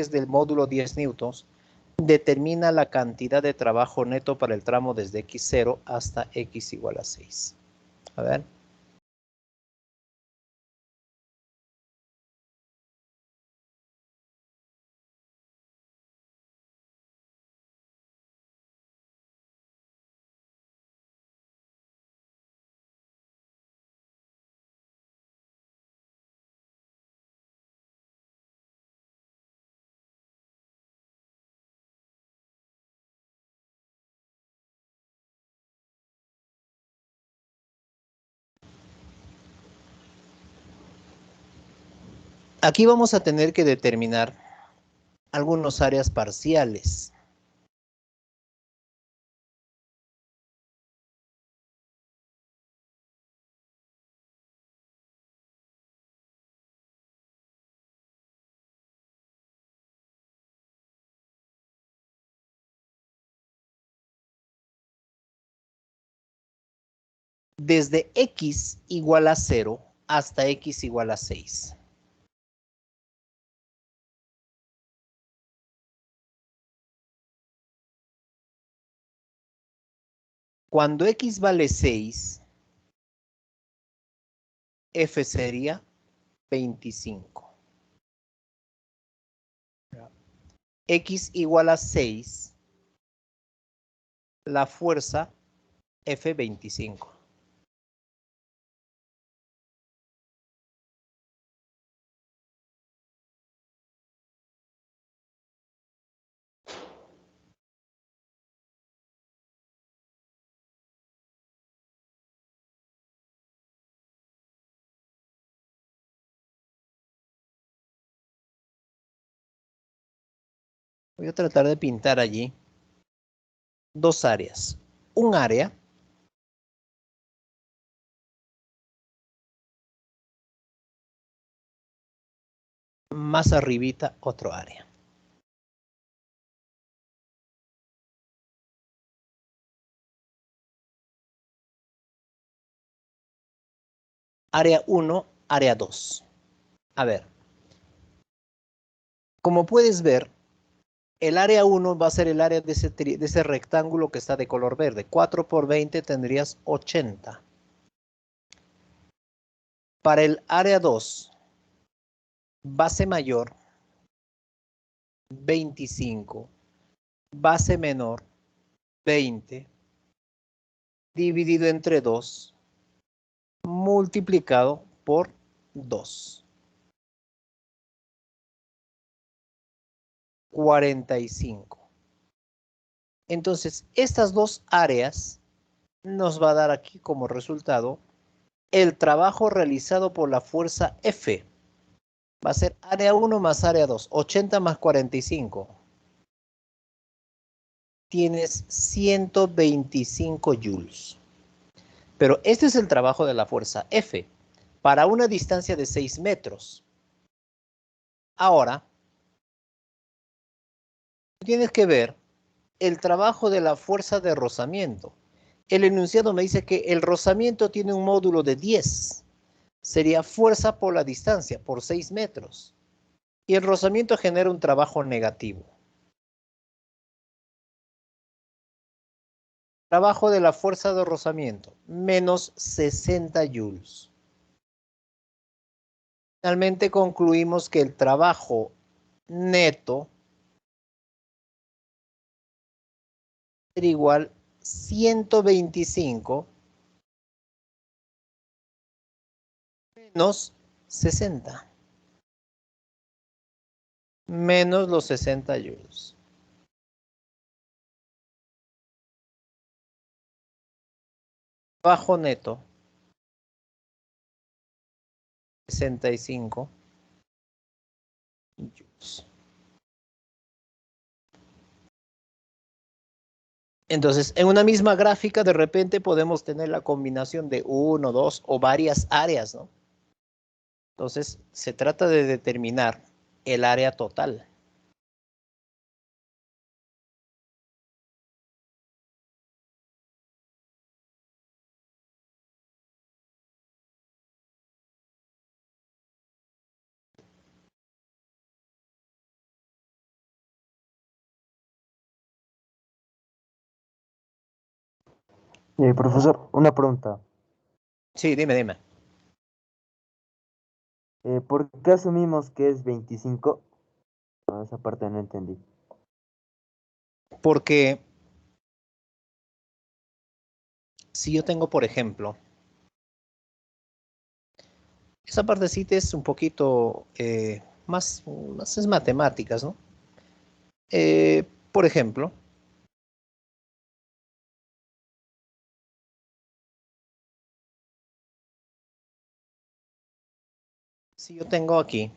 es del módulo 10 newtons, determina la cantidad de trabajo neto para el tramo desde x0 hasta x igual a 6. A ver. Aquí vamos a tener que determinar algunas áreas parciales. Desde x igual a 0 hasta x igual a 6. Cuando x vale 6, f sería 25. X igual a 6, la fuerza F25. Voy a tratar de pintar allí dos áreas. Un área más arribita otro área. Área 1, área 2. A ver, como puedes ver, el área 1 va a ser el área de ese rectángulo que está de color verde. 4 por 20 tendrías 80. Para el área 2, base mayor, 25. Base menor, 20. Dividido entre 2, multiplicado por 2. 45. Entonces, estas dos áreas nos va a dar aquí como resultado el trabajo realizado por la fuerza F. Va a ser área 1 más área 2, 80 más 45. Tienes 125 joules. Pero este es el trabajo de la fuerza F para una distancia de 6 metros. Ahora, tienes que ver el trabajo de la fuerza de rozamiento. El enunciado me dice que el rozamiento tiene un módulo de 10. Sería fuerza por la distancia, por 6 metros. Y el rozamiento genera un trabajo negativo. Trabajo de la fuerza de rozamiento, menos 60 joules. Finalmente concluimos que el trabajo neto será igual 125 menos 60. Menos los 60 joules. Trabajo neto 65 joules. Entonces, en una misma gráfica, de repente podemos tener la combinación de uno, dos o varias áreas, ¿no? Entonces, se trata de determinar el área total. Profesor, una pregunta. Sí, dime. ¿Por qué asumimos que es 25? No, esa parte no entendí. Porque si yo tengo, por ejemplo, esa partecita es un poquito más es matemáticas, ¿no? Por ejemplo, si yo tengo aquí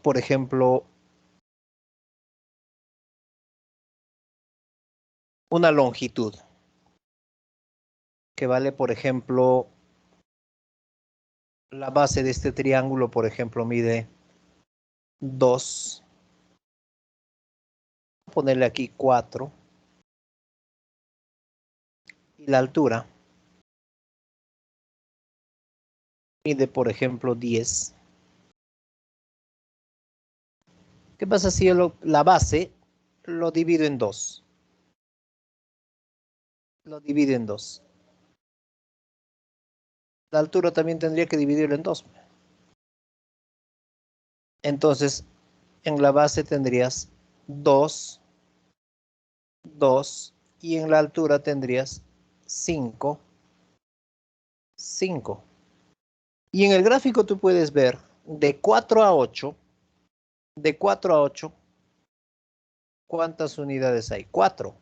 por ejemplo, una longitud que vale, por ejemplo, la base de este triángulo, por ejemplo, mide 2. Voy a ponerle aquí 4. Y la altura mide, por ejemplo, 10. ¿Qué pasa si yo la base lo divido en 2? Lo divido en 2. La altura también tendría que dividirlo en 2. Entonces, en la base tendrías 2, 2, y en la altura tendrías 5, 5. Y en el gráfico tú puedes ver de 4 a 8, de 4 a 8, ¿cuántas unidades hay? 4.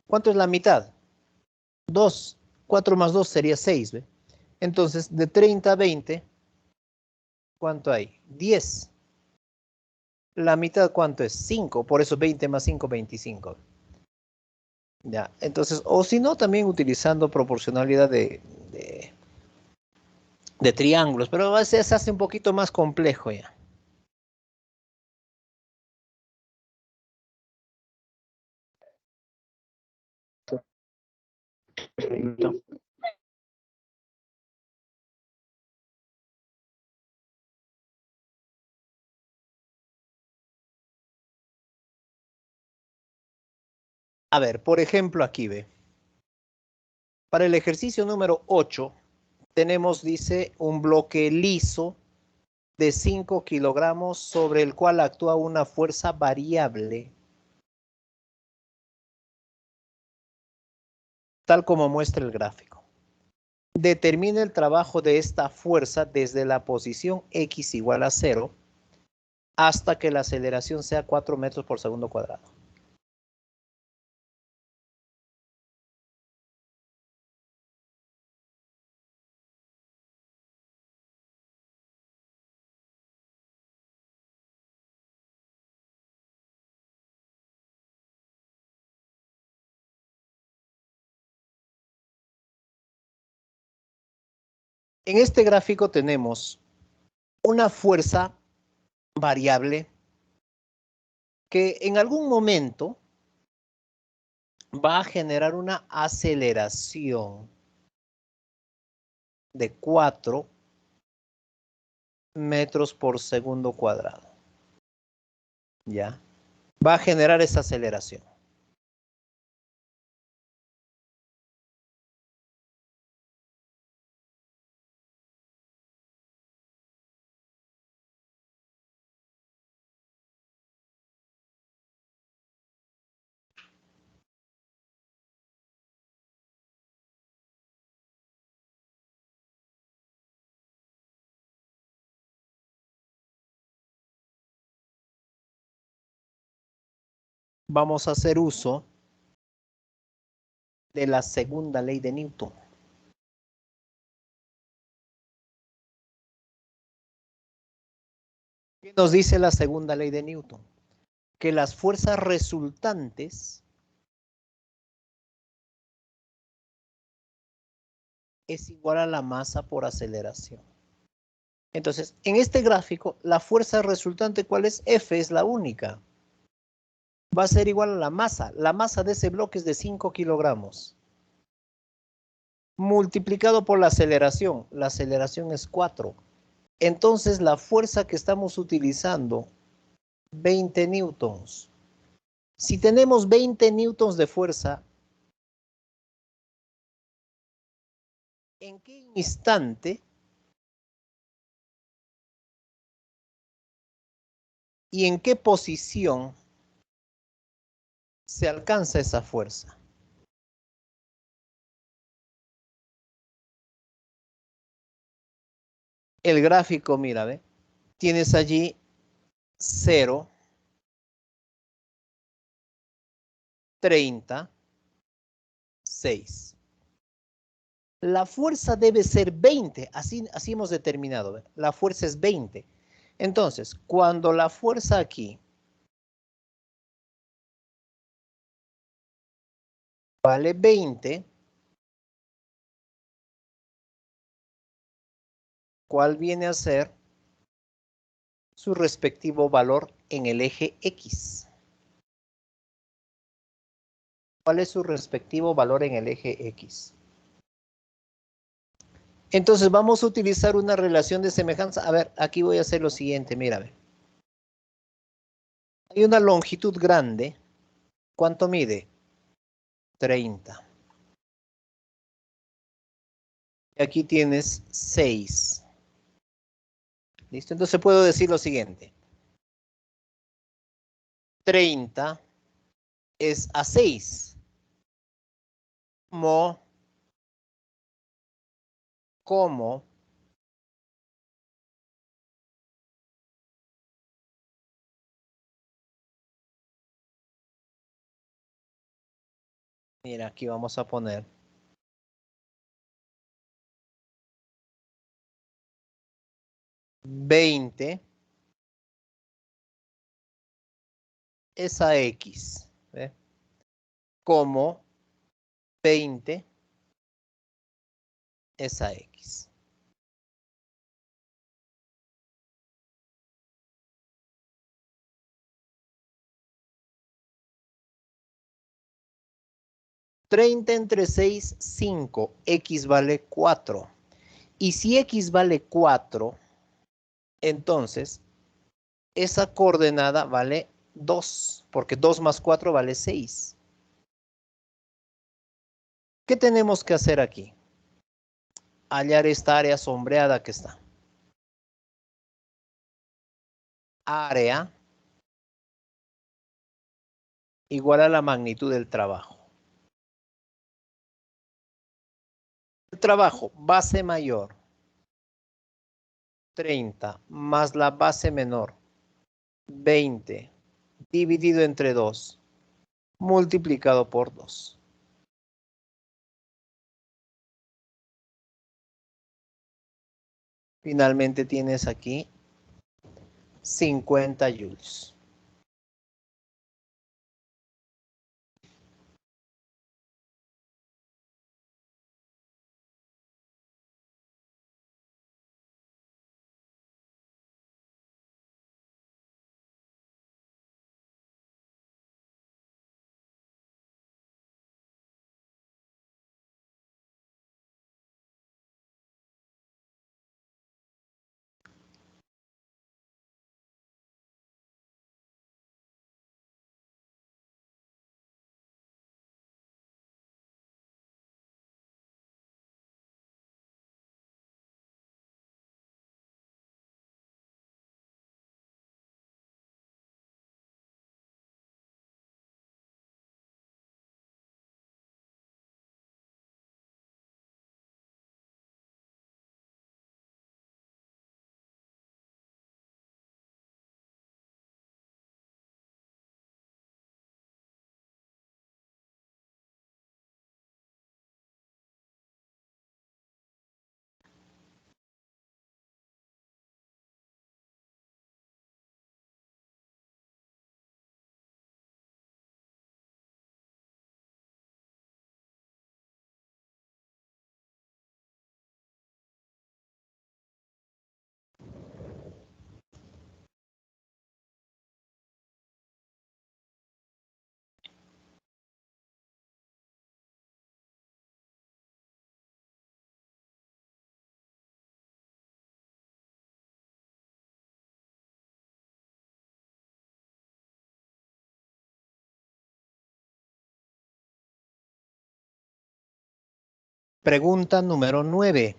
¿Cuánto es la mitad? 2. 4 más 2 sería 6, ¿ve? Entonces, de 30 a 20, ¿cuánto hay? 10. La mitad, ¿cuánto es? 5. Por eso 20 más 5, 25. Ya, entonces, o si no, también utilizando proporcionalidad de triángulos, pero a veces se hace un poquito más complejo ya. Perfecto. A ver, por ejemplo, aquí ve. Para el ejercicio número 8, tenemos, dice, un bloque liso de 5 kilogramos sobre el cual actúa una fuerza variable, tal como muestra el gráfico. Determina el trabajo de esta fuerza desde la posición x igual a 0 hasta que la aceleración sea 4 metros por segundo cuadrado. En este gráfico tenemos una fuerza variable que en algún momento va a generar una aceleración de 4 metros por segundo cuadrado. ¿Ya? Va a generar esa aceleración. Vamos a hacer uso de la segunda ley de Newton. ¿Qué nos dice la segunda ley de Newton? Que las fuerzas resultantes es igual a la masa por aceleración. Entonces, en este gráfico, la fuerza resultante, ¿cuál es? F es la única. Va a ser igual a la masa. La masa de ese bloque es de 5 kilogramos. Multiplicado por la aceleración. La aceleración es 4. Entonces, la fuerza que estamos utilizando, 20 newtons. Si tenemos 20 newtons de fuerza, ¿en qué instante y en qué posición se alcanza esa fuerza? El gráfico, mira, ¿ve? Tienes allí 0, 30, 6. La fuerza debe ser 20, así hemos determinado, ¿ve? La fuerza es 20. Entonces, cuando la fuerza aquí vale 20, ¿cuál viene a ser su respectivo valor en el eje X? ¿Cuál es su respectivo valor en el eje X? Entonces vamos a utilizar una relación de semejanza. A ver, aquí voy a hacer lo siguiente, mírame. Hay una longitud grande. ¿Cuánto mide? 30. Y aquí tienes 6. ¿Listo? Entonces puedo decir lo siguiente. 30 es a 6. Como mira, aquí vamos a poner 20 es a X. ¿Ve? Como 20 es a X. Treinta entre 6, 5. X vale 4. Y si X vale 4, entonces esa coordenada vale 2, porque 2 más 4 vale 6. ¿Qué tenemos que hacer aquí? Hallar esta área sombreada que está. Área igual a la magnitud del trabajo. El trabajo, base mayor, 30, más la base menor, 20, dividido entre 2, multiplicado por 2. Finalmente tienes aquí 50 joules. Pregunta número 9.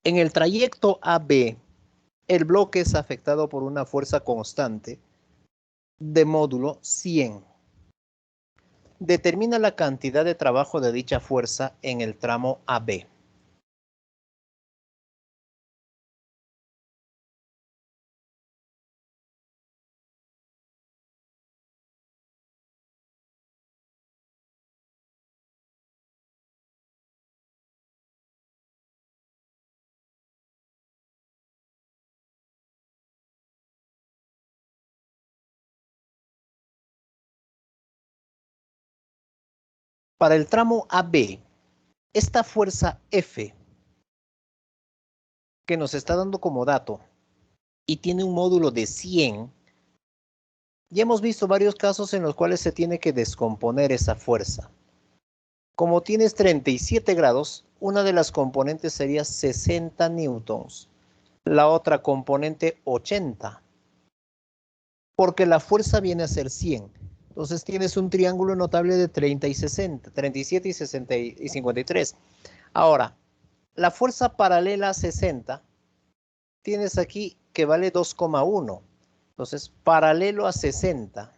En el trayecto AB, el bloque es afectado por una fuerza constante de módulo 100. Determina la cantidad de trabajo de dicha fuerza en el tramo AB. Para el tramo AB, esta fuerza F que nos está dando como dato y tiene un módulo de 100, ya hemos visto varios casos en los cuales se tiene que descomponer esa fuerza. Como tienes 37 grados, una de las componentes sería 60 newtons, la otra componente 80, porque la fuerza viene a ser 100. Entonces tienes un triángulo notable de 30 y 60, 37 y 60 y 53. Ahora, la fuerza paralela a 60, tienes aquí que vale 2,1. Entonces, paralelo a 60,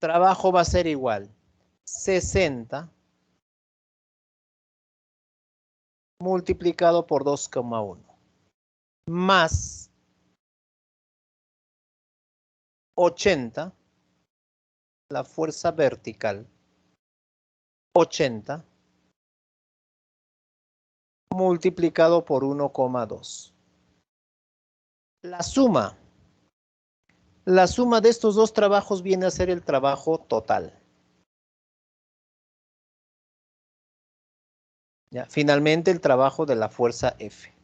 trabajo va a ser igual. 60 multiplicado por 2,1 más 80, la fuerza vertical, 80 multiplicado por 1,2. La suma de estos dos trabajos viene a ser el trabajo total. ¿Ya? Finalmente, el trabajo de la fuerza F.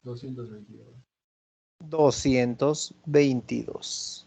$222. 222.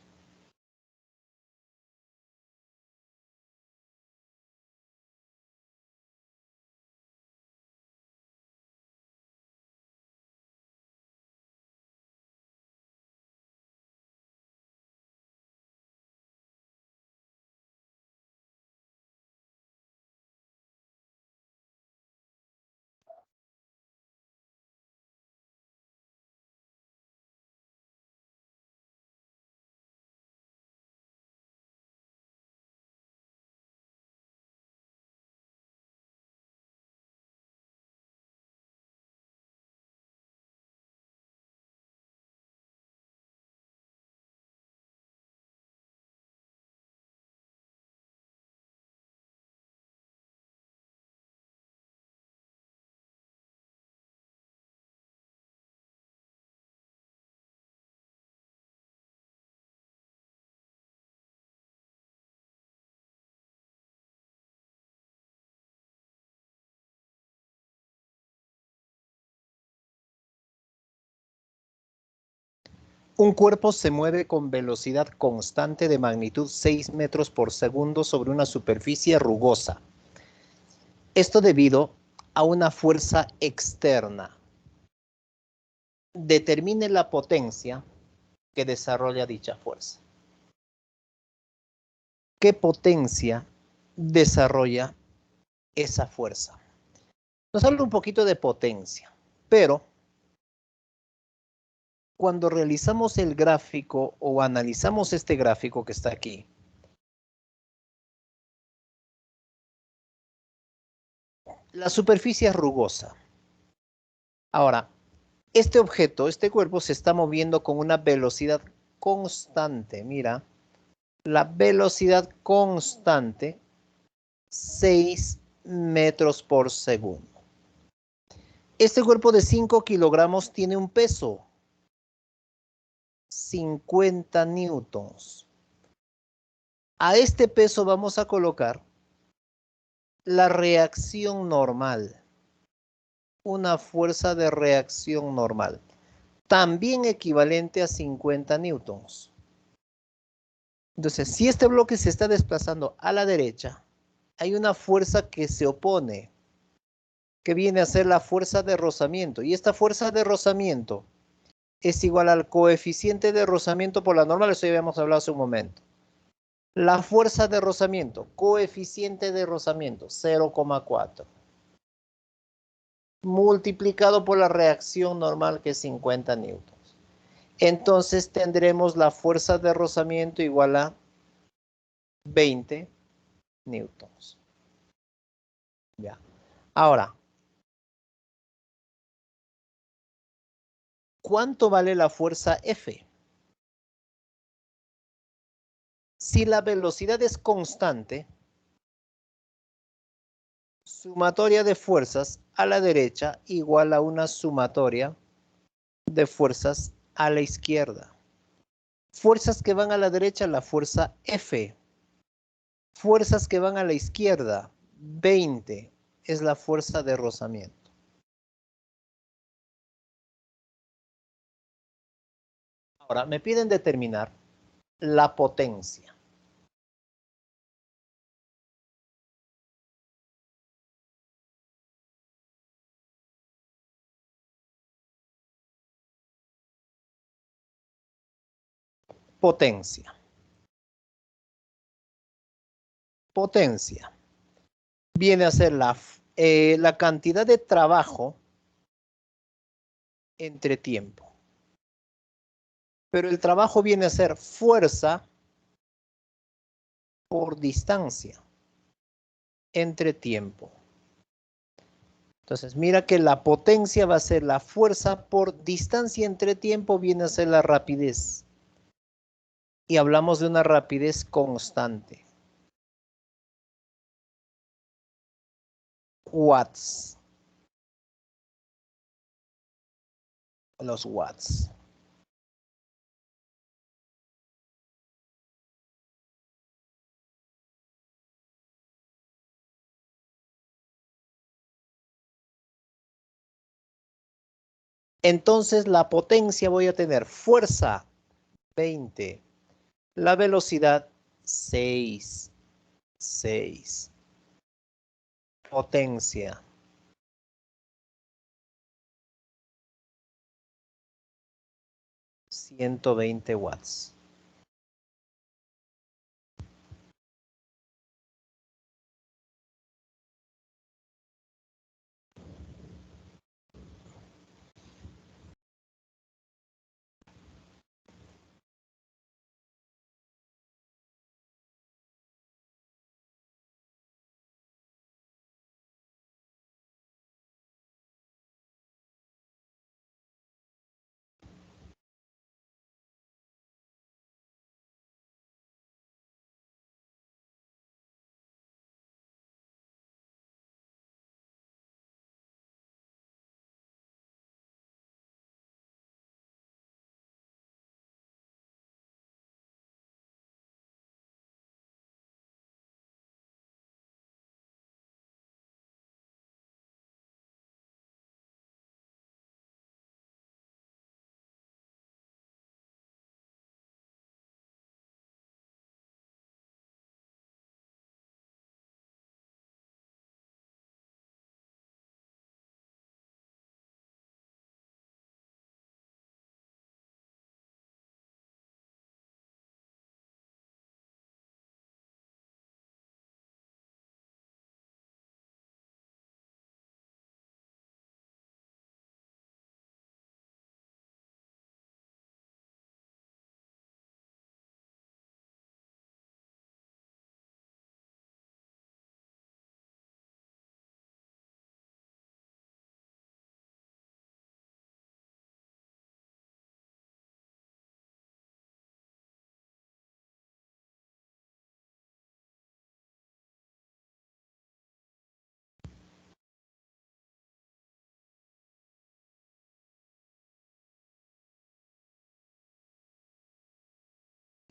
Un cuerpo se mueve con velocidad constante de magnitud 6 metros por segundo sobre una superficie rugosa. Esto debido a una fuerza externa. Determine la potencia que desarrolla dicha fuerza. ¿Qué potencia desarrolla esa fuerza? Nos habla un poquito de potencia, pero cuando realizamos el gráfico o analizamos este gráfico que está aquí, la superficie es rugosa. Ahora, este objeto, este cuerpo se está moviendo con una velocidad constante. Mira, la velocidad constante, 6 metros por segundo. Este cuerpo de 5 kilogramos tiene un peso, 50 newtons. A este peso vamos a colocar la reacción normal, una fuerza de reacción normal, también equivalente a 50 newtons. Entonces, si este bloque se está desplazando a la derecha, hay una fuerza que se opone, que viene a ser la fuerza de rozamiento. Y esta fuerza de rozamiento es igual al coeficiente de rozamiento por la normal, eso ya habíamos hablado hace un momento. La fuerza de rozamiento, coeficiente de rozamiento, 0,4. Multiplicado por la reacción normal, que es 50 newtons. Entonces tendremos la fuerza de rozamiento igual a 20 newtons. Ya. Ahora, ¿Cuánto vale la fuerza F? Si la velocidad es constante, sumatoria de fuerzas a la derecha igual a una sumatoria de fuerzas a la izquierda. Fuerzas que van a la derecha, la fuerza F. Fuerzas que van a la izquierda, 20 es la fuerza de rozamiento. Ahora, me piden determinar la potencia. Potencia. Potencia viene a ser la cantidad de trabajo entre tiempo. Pero el trabajo viene a ser fuerza por distancia entre tiempo. Entonces, mira que la potencia va a ser la fuerza por distancia entre tiempo, viene a ser la rapidez. Y hablamos de una rapidez constante. Watts. Los watts. Entonces, la potencia voy a tener fuerza 20. La velocidad 6. Potencia 120 watts.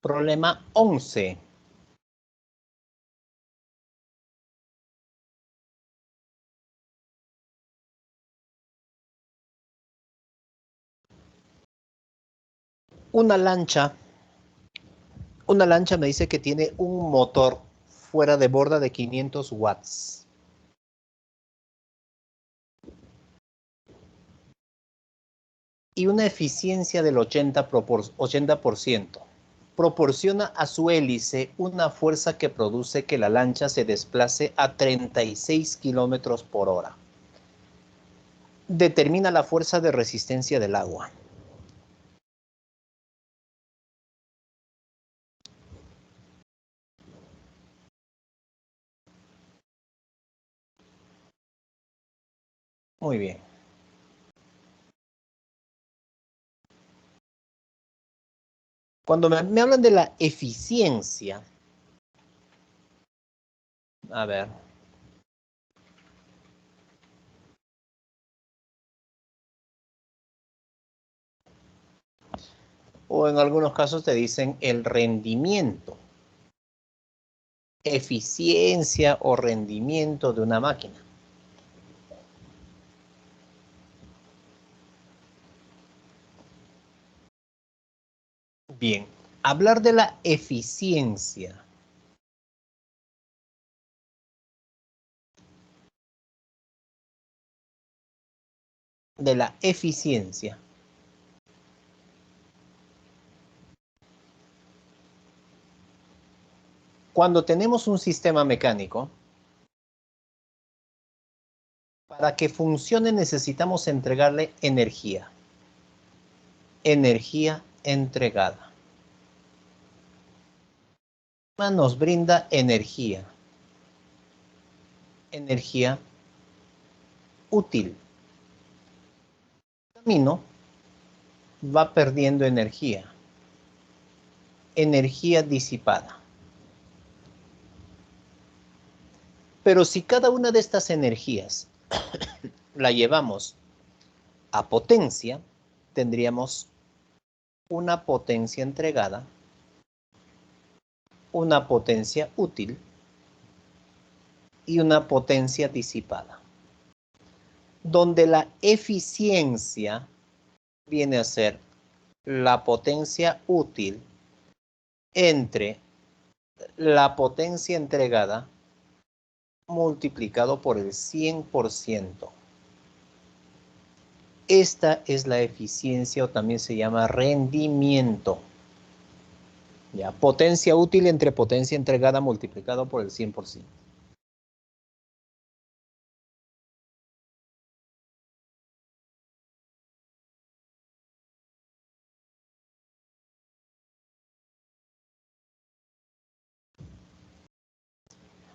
Problema 11. Una lancha me dice que tiene un motor fuera de borda de 500 watts. Y una eficiencia del 80%. Proporciona a su hélice una fuerza que produce que la lancha se desplace a 36 kilómetros por hora. Determina la fuerza de resistencia del agua. Muy bien. Cuando me hablan de la eficiencia, a ver. O en algunos casos te dicen el rendimiento, eficiencia o rendimiento de una máquina. Bien, hablar de la eficiencia. De la eficiencia. Cuando tenemos un sistema mecánico, para que funcione necesitamos entregarle energía. Energía entregada. Nos brinda energía. Energía útil. El camino va perdiendo energía. Energía disipada. Pero si cada una de estas energías la llevamos a potencia, tendríamos una potencia entregada, una potencia útil y una potencia disipada. Donde la eficiencia viene a ser la potencia útil entre la potencia entregada multiplicado por el 100%. Esta es la eficiencia o también se llama rendimiento. Ya, potencia útil entre potencia entregada multiplicado por el 100%.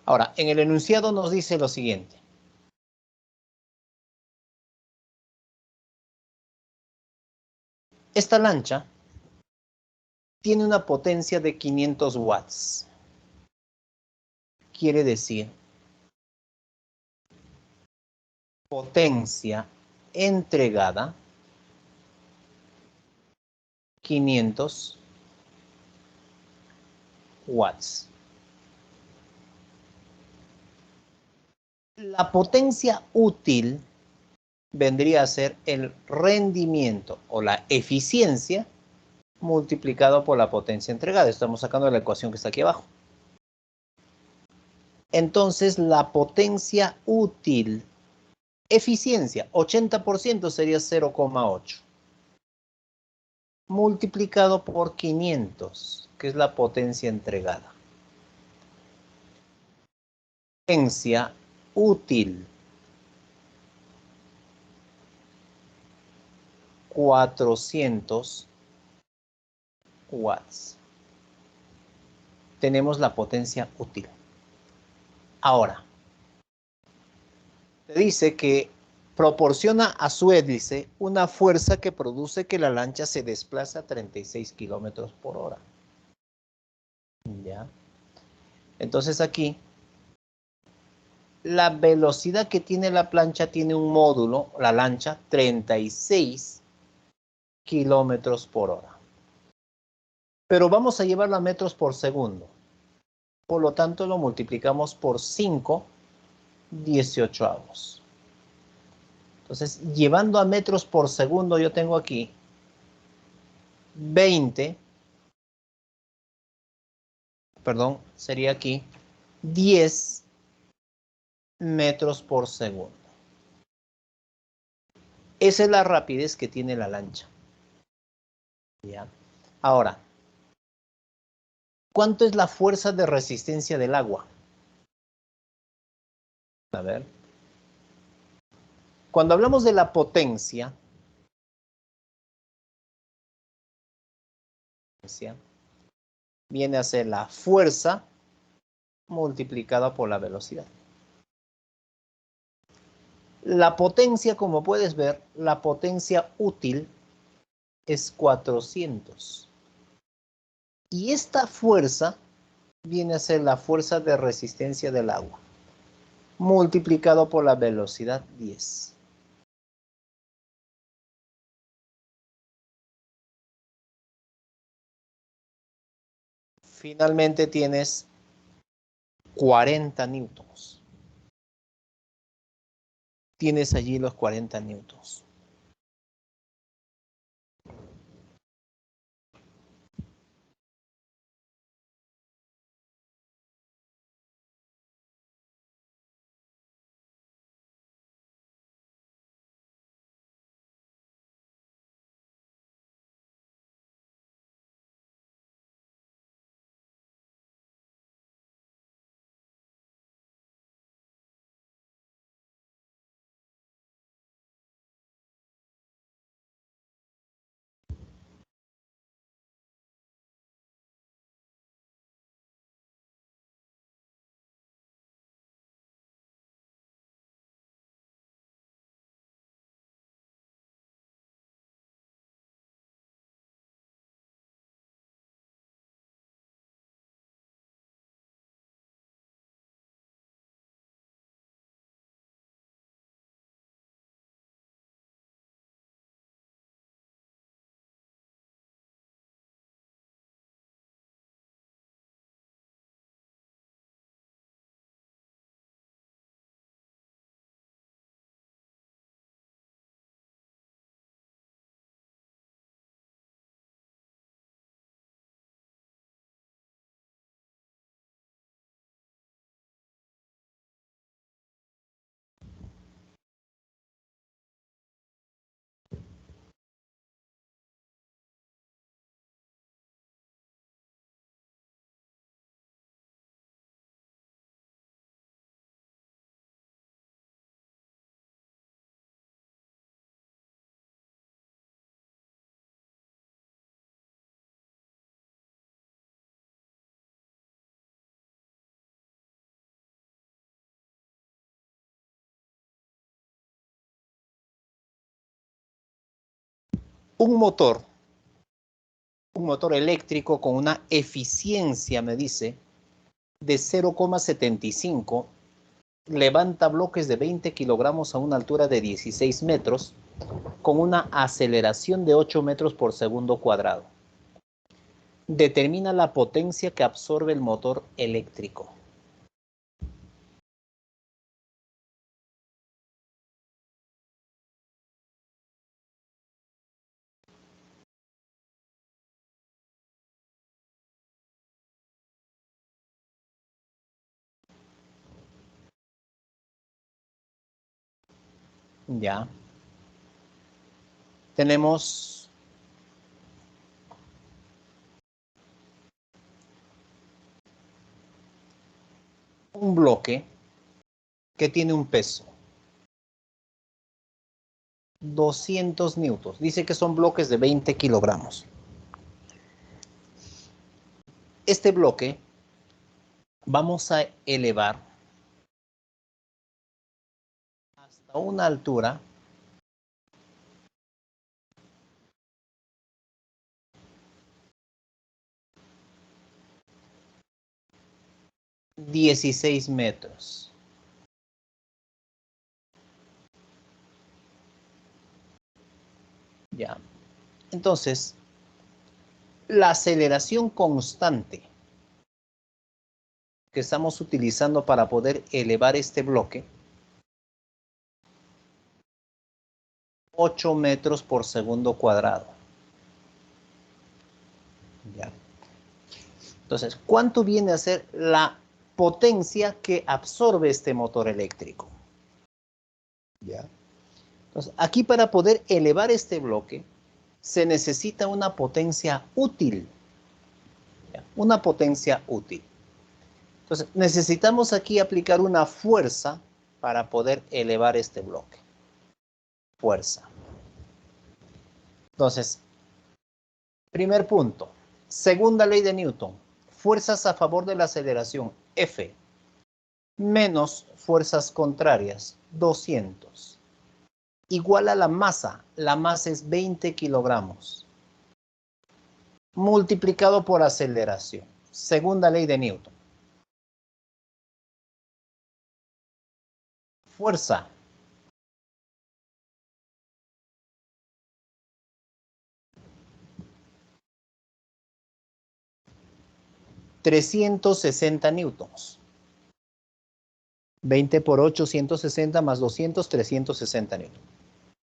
Ahora, en el enunciado nos dice lo siguiente. Esta lancha tiene una potencia de 500 watts. Quiere decir potencia entregada 500 watts. La potencia útil vendría a ser el rendimiento o la eficiencia multiplicado por la potencia entregada. Estamos sacando la ecuación que está aquí abajo. Entonces, la potencia útil, eficiencia, 80% sería 0,8. Multiplicado por 500, que es la potencia entregada. Potencia útil, 400 watts. Tenemos la potencia útil. Ahora, te dice que proporciona a su hélice una fuerza que produce que la lancha se desplace a 36 kilómetros por hora. ¿Ya? Entonces aquí, la velocidad que tiene la plancha tiene un módulo, la lancha, 36 kilómetros por hora. Pero vamos a llevarla a metros por segundo. Por lo tanto, lo multiplicamos por 5 18avos. Entonces, llevando a metros por segundo, yo tengo aquí 20, perdón, sería aquí 10 metros por segundo. Esa es la rapidez que tiene la lancha. ¿Ya? Ahora, ¿cuánto es la fuerza de resistencia del agua? A ver. Cuando hablamos de la potencia, viene a ser la fuerza multiplicada por la velocidad. La potencia, como puedes ver, la potencia útil es 400. Y esta fuerza viene a ser la fuerza de resistencia del agua, multiplicado por la velocidad 10. Finalmente tienes 40 newtons. Tienes allí los 40 newtons. Un motor eléctrico con una eficiencia, me dice, de 0,75, levanta bloques de 20 kilogramos a una altura de 16 metros, con una aceleración de 8 metros por segundo cuadrado. Determina la potencia que absorbe el motor eléctrico. Ya. Tenemos un bloque que tiene un peso. 200 newtons. Dice que son bloques de 20 kilogramos. Este bloque vamos a elevar hasta una altura de 16 metros. Ya. Entonces, la aceleración constante que estamos utilizando para poder elevar este bloque, 8 metros por segundo cuadrado. Ya. Entonces, ¿cuánto viene a ser la potencia que absorbe este motor eléctrico? Ya. Entonces, aquí para poder elevar este bloque, se necesita una potencia útil. ¿Ya? Una potencia útil. Entonces, necesitamos aquí aplicar una fuerza para poder elevar este bloque. Fuerza. Entonces, primer punto. Segunda ley de Newton. Fuerzas a favor de la aceleración, F, menos fuerzas contrarias, 200. Igual a la masa es 20 kilogramos. multiplicado por aceleración. Segunda ley de Newton. Fuerza. $360 newtons. 20 por 8, 160 más 200, 360 newtons.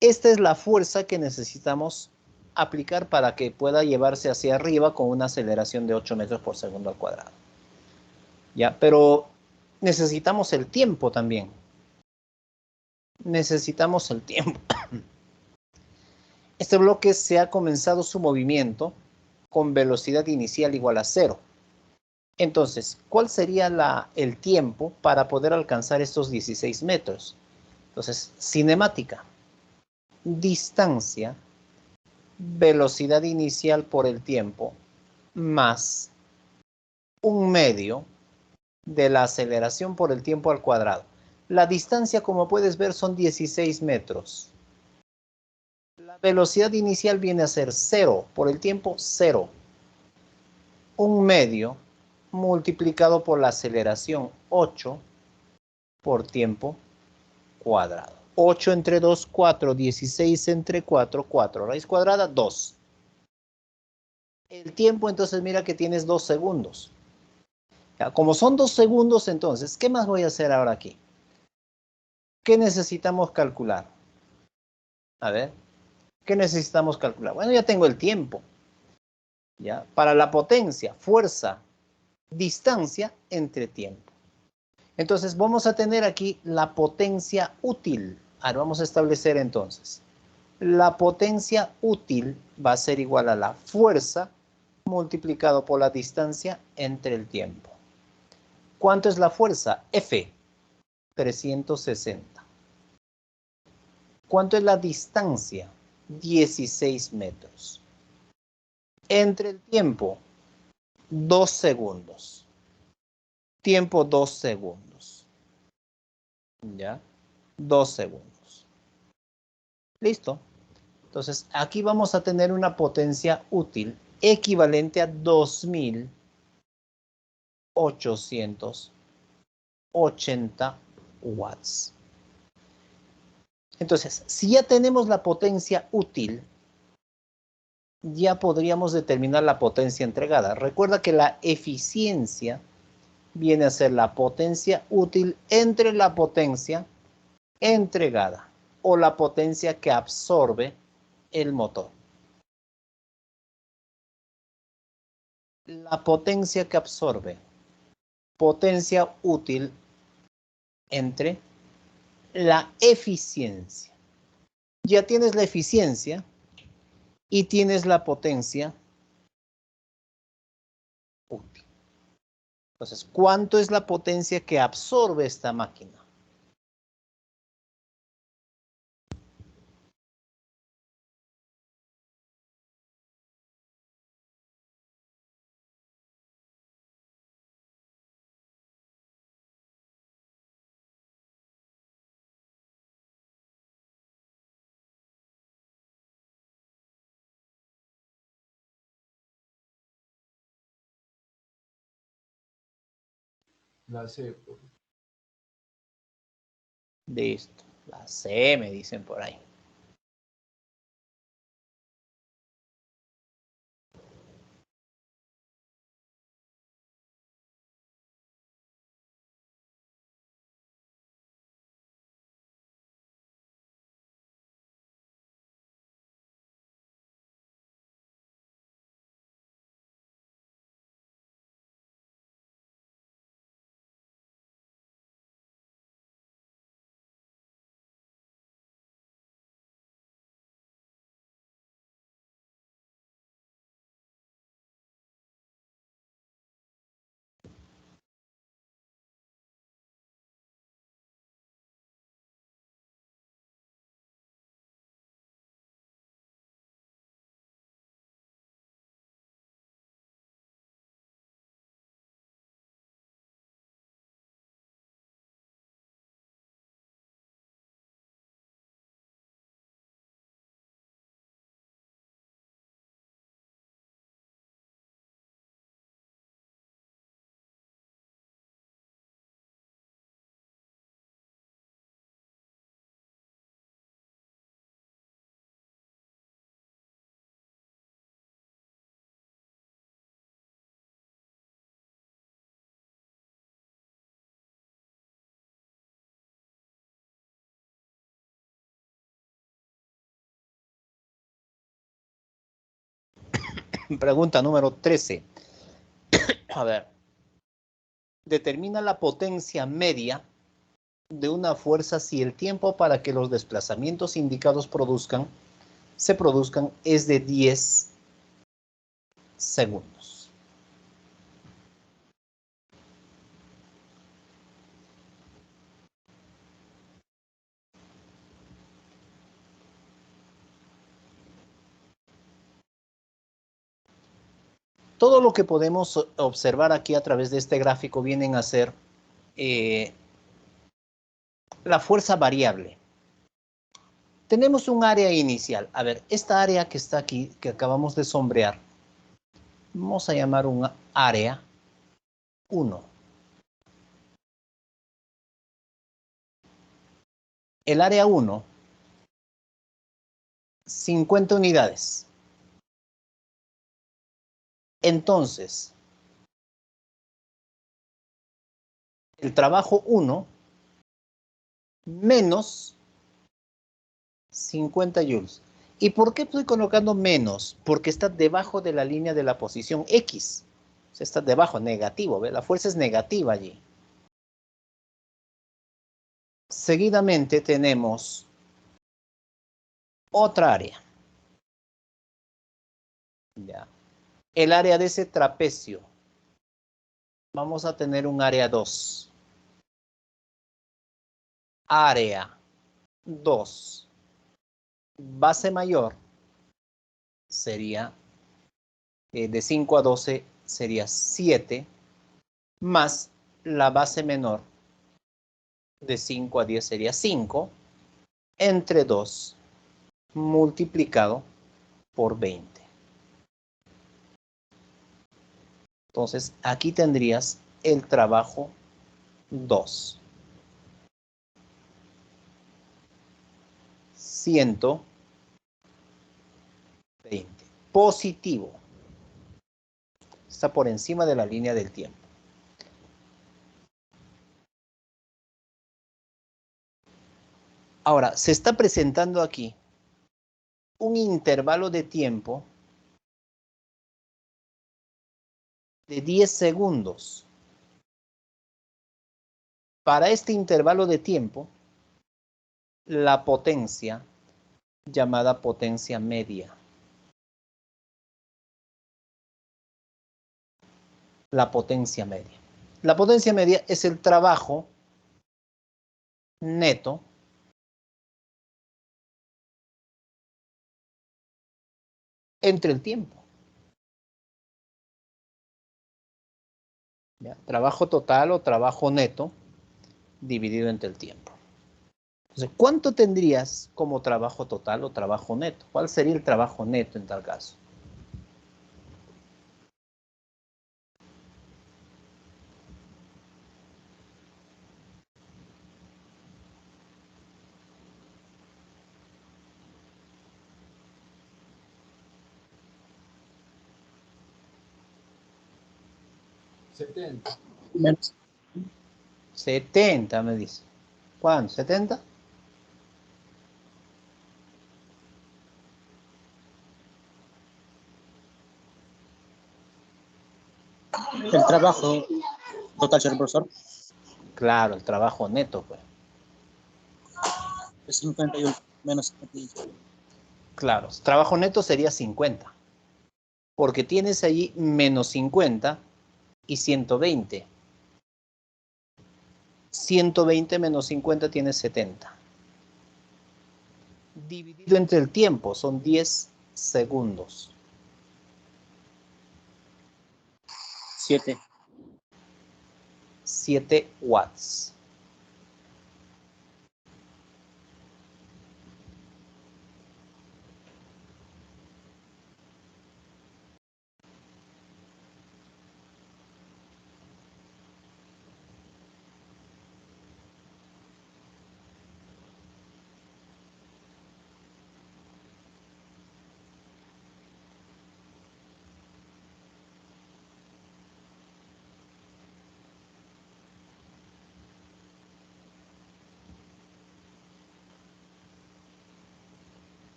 Esta es la fuerza que necesitamos aplicar para que pueda llevarse hacia arriba con una aceleración de 8 metros por segundo al cuadrado. ¿Ya? Pero necesitamos el tiempo también. Necesitamos el tiempo. Este bloque se ha comenzado su movimiento con velocidad inicial igual a 0. Entonces, ¿cuál sería el tiempo para poder alcanzar estos 16 metros? Entonces, cinemática, distancia, velocidad inicial por el tiempo, más un medio de la aceleración por el tiempo al cuadrado. La distancia, como puedes ver, son 16 metros. La velocidad inicial viene a ser 0, por el tiempo 0. Un medio multiplicado por la aceleración 8 por tiempo cuadrado. 8 entre 2, 4. 16 entre 4, 4. Raíz cuadrada, 2. El tiempo, entonces, mira que tienes 2 segundos. Ya, como son 2 segundos, entonces, ¿qué más voy a hacer ahora aquí? ¿Qué necesitamos calcular? A ver, ¿qué necesitamos calcular? Bueno, ya tengo el tiempo. ¿Ya? Para la potencia, fuerza, distancia entre tiempo. Entonces, vamos a tener aquí la potencia útil. Ahora vamos a establecer entonces. La potencia útil va a ser igual a la fuerza multiplicado por la distancia entre el tiempo. ¿Cuánto es la fuerza? F, 360. ¿Cuánto es la distancia? 16 metros. Entre el tiempo, 2 segundos. Tiempo, 2 segundos. ¿Ya? 2 segundos. Listo. Entonces, aquí vamos a tener una potencia útil equivalente a 2.880 watts. Entonces, si ya tenemos la potencia útil, ya podríamos determinar la potencia entregada. Recuerda que la eficiencia viene a ser la potencia útil entre la potencia entregada o la potencia que absorbe el motor. La potencia que absorbe, potencia útil entre la eficiencia. Ya tienes la eficiencia y tienes la potencia útil. Entonces, ¿cuánto es la potencia que absorbe esta máquina? La C. Listo. La C me dicen por ahí. Pregunta número 13. A ver. Determina la potencia media de una fuerza si el tiempo para que los desplazamientos indicados se produzcan es de 10 segundos. Todo lo que podemos observar aquí a través de este gráfico vienen a ser la fuerza variable. Tenemos un área inicial. A ver, esta área que está aquí, que acabamos de sombrear, vamos a llamar un área 1. El área 1, 50 unidades. Entonces, el trabajo 1 menos 50 joules. ¿Y por qué estoy colocando menos? Porque está debajo de la línea de la posición X. O sea, está debajo, negativo. ¿Ve? La fuerza es negativa allí. Seguidamente tenemos otra área. Ya. El área de ese trapecio. Vamos a tener un área 2. Área 2. Base mayor sería de 5 a 12 sería 7, más la base menor de 5 a 10 sería 5, entre 2 multiplicado por 20. Entonces, aquí tendrías el trabajo 2. 120. Positivo. Está por encima de la línea del tiempo. Ahora, se está presentando aquí un intervalo de tiempo de 10 segundos. Para este intervalo de tiempo, la potencia llamada potencia media. La potencia media. La potencia media es el trabajo neto entre el tiempo. ¿Ya? Trabajo total o trabajo neto dividido entre el tiempo. Entonces, ¿cuánto tendrías como trabajo total o trabajo neto? ¿Cuál sería el trabajo neto en tal caso? Menos. 70 me dice. ¿Cuánto? ¿70? El trabajo total, señor profesor, Claro, el trabajo neto, pues. es 51 menos 51. Claro, trabajo neto sería 50. Porque tienes allí menos 50 y 120. 120 menos 50 tiene 70. Dividido entre el tiempo son 10 segundos. 7. 7 watts.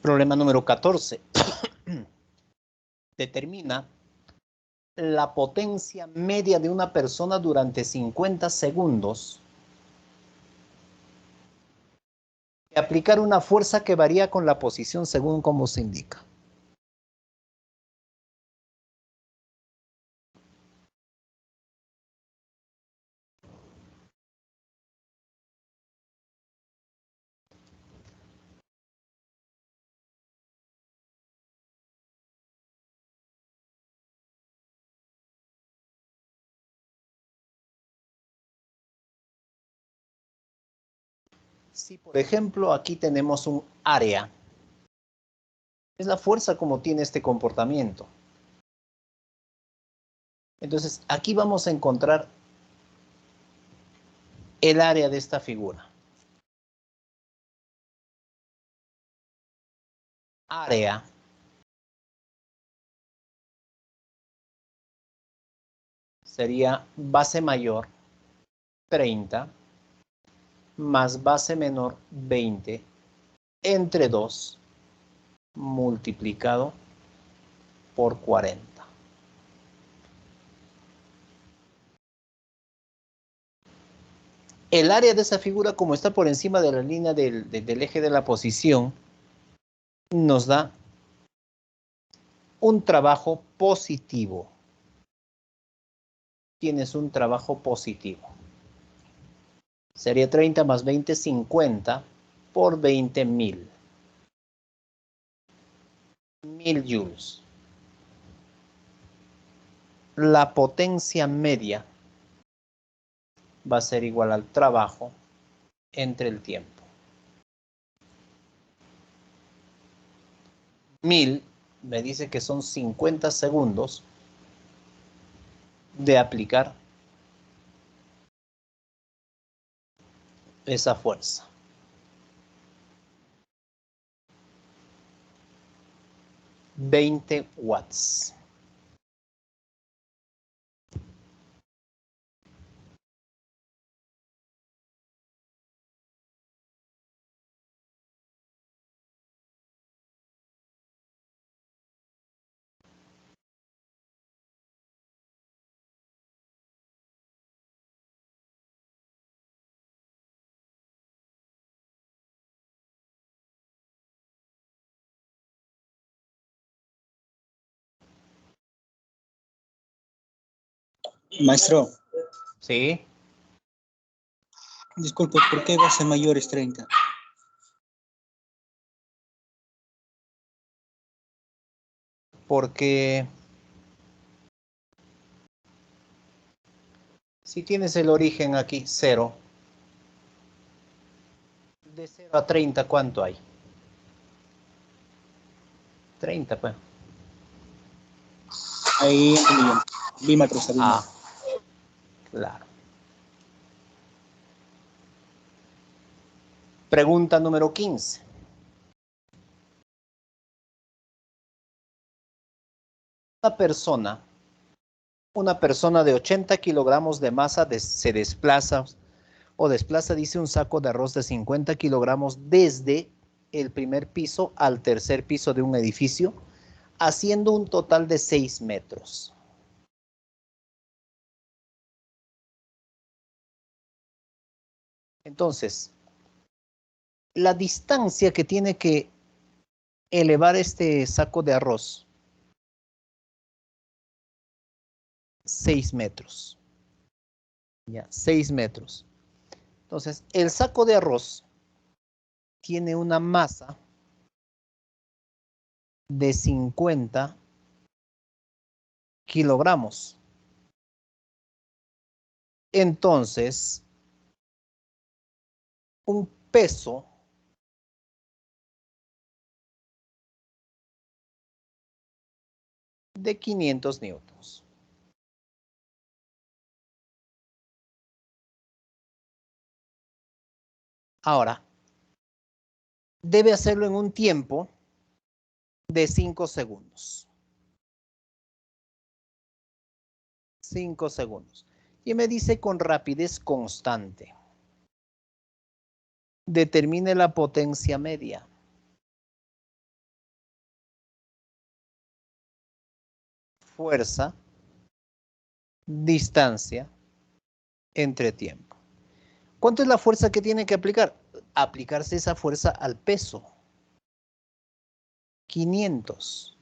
Problema número 14. Determina la potencia media de una persona durante 50 segundos. Y aplicar una fuerza que varía con la posición según como se indica. Si, por ejemplo, aquí tenemos un área, es la fuerza como tiene este comportamiento. Entonces, aquí vamos a encontrar el área de esta figura. Área sería base mayor 30 más base menor 20 entre 2 multiplicado por 40. El área de esa figura, como está por encima de la línea del eje de la posición, nos da un trabajo positivo. Tienes un trabajo positivo. Sería 30 más 20, 50 por 20, 1000. 1000 joules. La potencia media va a ser igual al trabajo entre el tiempo. 1000 me dice que son 50 segundos de aplicar esa fuerza. 20 watts. Maestro, ¿Sí? disculpe, ¿por qué base mayor es 30? Porque si tienes el origen aquí, 0, de 0 a 30, ¿cuánto hay? 30, pues. Ahí entendí yo. Bímetros, Ah, claro. Pregunta número 15. Una persona de 80 kilogramos de masa se desplaza dice, un saco de arroz de 50 kilogramos desde el primer piso al tercer piso de un edificio, haciendo un total de 6 metros. Entonces, la distancia que tiene que elevar este saco de arroz, 6 metros. Ya, 6 metros. Entonces, el saco de arroz tiene una masa de 50 kilogramos. Entonces, un peso de 500 newtons. Ahora, debe hacerlo en un tiempo de 5 segundos. 5 segundos. Y me dice con rapidez constante. Determine la potencia media. fuerza, distancia, entre tiempo. ¿Cuánto es la fuerza que tiene que aplicar? Aplicarse esa fuerza al peso. 500.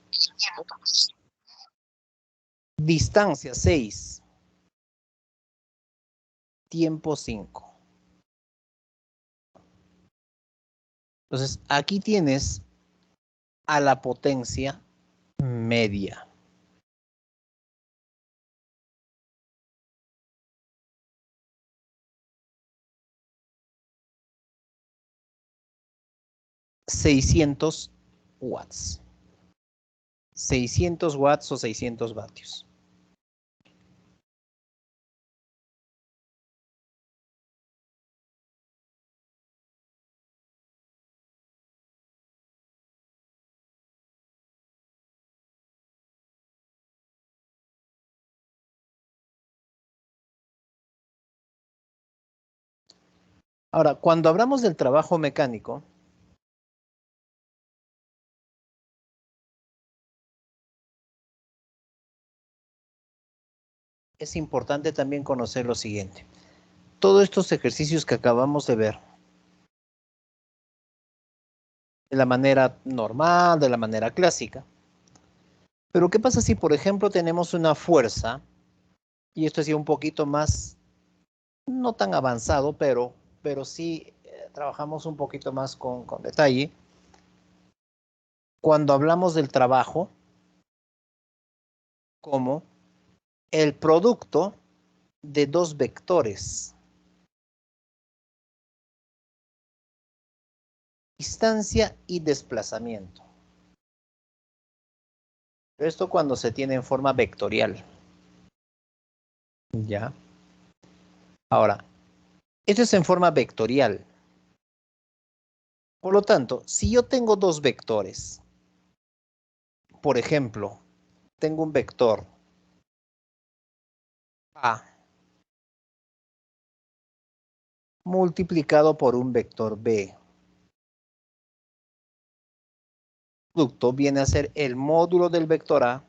Distancia 6. Tiempo 5. Entonces, aquí tienes a la potencia media. $600 watts. 600 watts o 600 vatios. Ahora, cuando hablamos del trabajo mecánico, es importante también conocer lo siguiente. Todos estos ejercicios que acabamos de ver, de la manera normal, de la manera clásica. Pero ¿qué pasa si, por ejemplo, tenemos una fuerza, y esto es ya un poquito más, no tan avanzado, pero sí trabajamos un poquito más con detalle. Cuando hablamos del trabajo como el producto de dos vectores. Distancia y desplazamiento. Esto cuando se tiene en forma vectorial. Ya. Ahora, esto es en forma vectorial. Por lo tanto, si yo tengo dos vectores, por ejemplo, tengo un vector A multiplicado por un vector B. El producto viene a ser el módulo del vector A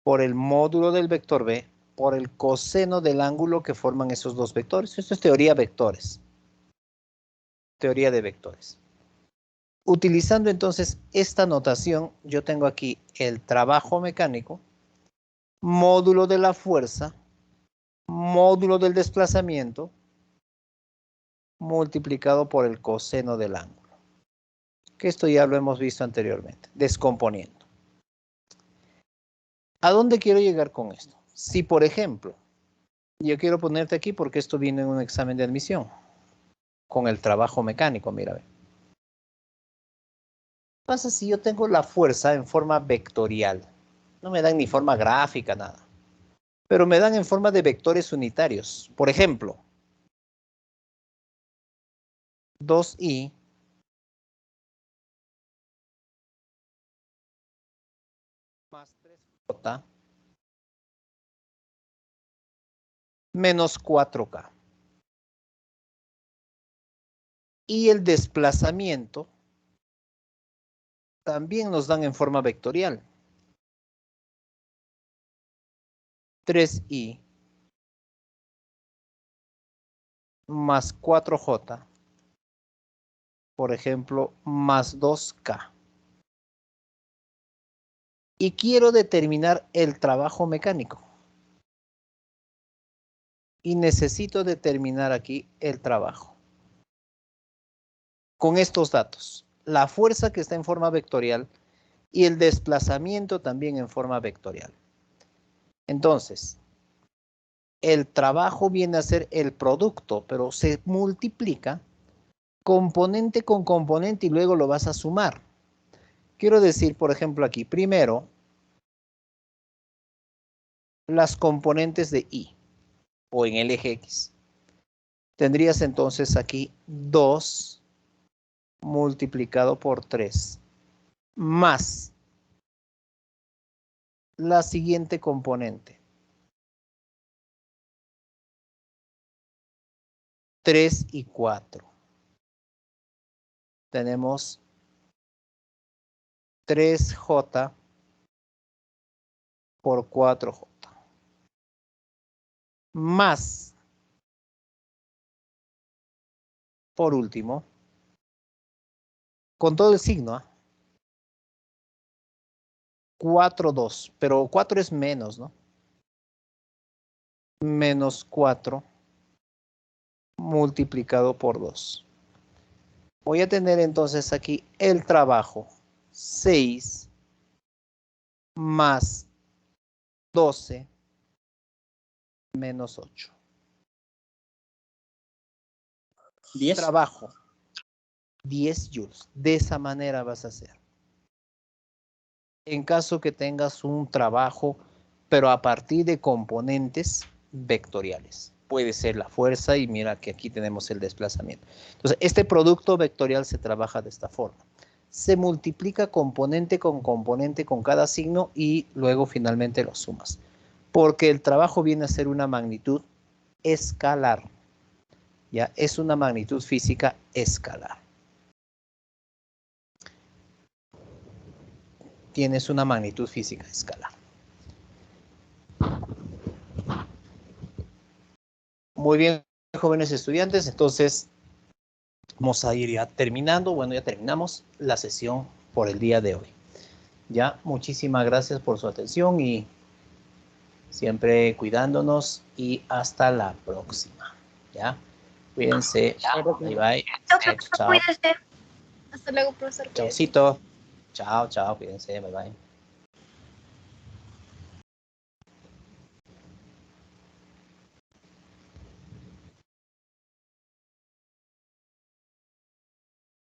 por el módulo del vector B por el coseno del ángulo que forman esos dos vectores. Esto es teoría de vectores. Teoría de vectores. Utilizando entonces esta notación, yo tengo aquí el trabajo mecánico, módulo de la fuerza, módulo del desplazamiento, multiplicado por el coseno del ángulo. Que esto ya lo hemos visto anteriormente, descomponiendo. ¿A dónde quiero llegar con esto? Si, por ejemplo, yo quiero ponerte aquí porque esto viene en un examen de admisión, con el trabajo mecánico, mira. ¿Qué pasa si yo tengo la fuerza en forma vectorial? No me dan ni forma gráfica, nada. Pero me dan en forma de vectores unitarios. Por ejemplo, 2i más 3j menos 4k. Y el desplazamiento también nos dan en forma vectorial. 3i más 4j, por ejemplo, más 2k. Y quiero determinar el trabajo mecánico. Y necesito determinar aquí el trabajo. Con estos datos, la fuerza que está en forma vectorial y el desplazamiento también en forma vectorial. Entonces, el trabajo viene a ser el producto, pero se multiplica componente con componente y luego lo vas a sumar. Quiero decir, por ejemplo, aquí, primero, las componentes de I, o en el eje X. Tendrías entonces aquí 2 multiplicado por 3, más la siguiente componente. 3 y 4. Tenemos 3j por 4J. Más, por último, con todo el signo, 4,2, pero 4 es menos, ¿no? Menos 4 multiplicado por 2. Voy a tener entonces aquí el trabajo 6 más 12 menos 8. 10. Trabajo 10 joules. De esa manera vas a hacer. En caso que tengas un trabajo, pero a partir de componentes vectoriales. Puede ser la fuerza y mira que aquí tenemos el desplazamiento. Entonces, este producto vectorial se trabaja de esta forma. Se multiplica componente con cada signo y luego finalmente lo sumas. Porque el trabajo viene a ser una magnitud escalar. Ya es una magnitud física escalar. Tienes una magnitud física escalar. Muy bien, jóvenes estudiantes, entonces vamos a ir ya terminando. Bueno, ya terminamos la sesión por el día de hoy. Ya, muchísimas gracias por su atención y siempre cuidándonos y hasta la próxima. Ya, cuídense. Bye, bye. Chao, Chao, chao. cuídese. Hasta luego, profesor. Cuídese. Chaucito. Chao, chao, cuídense. Bye, bye.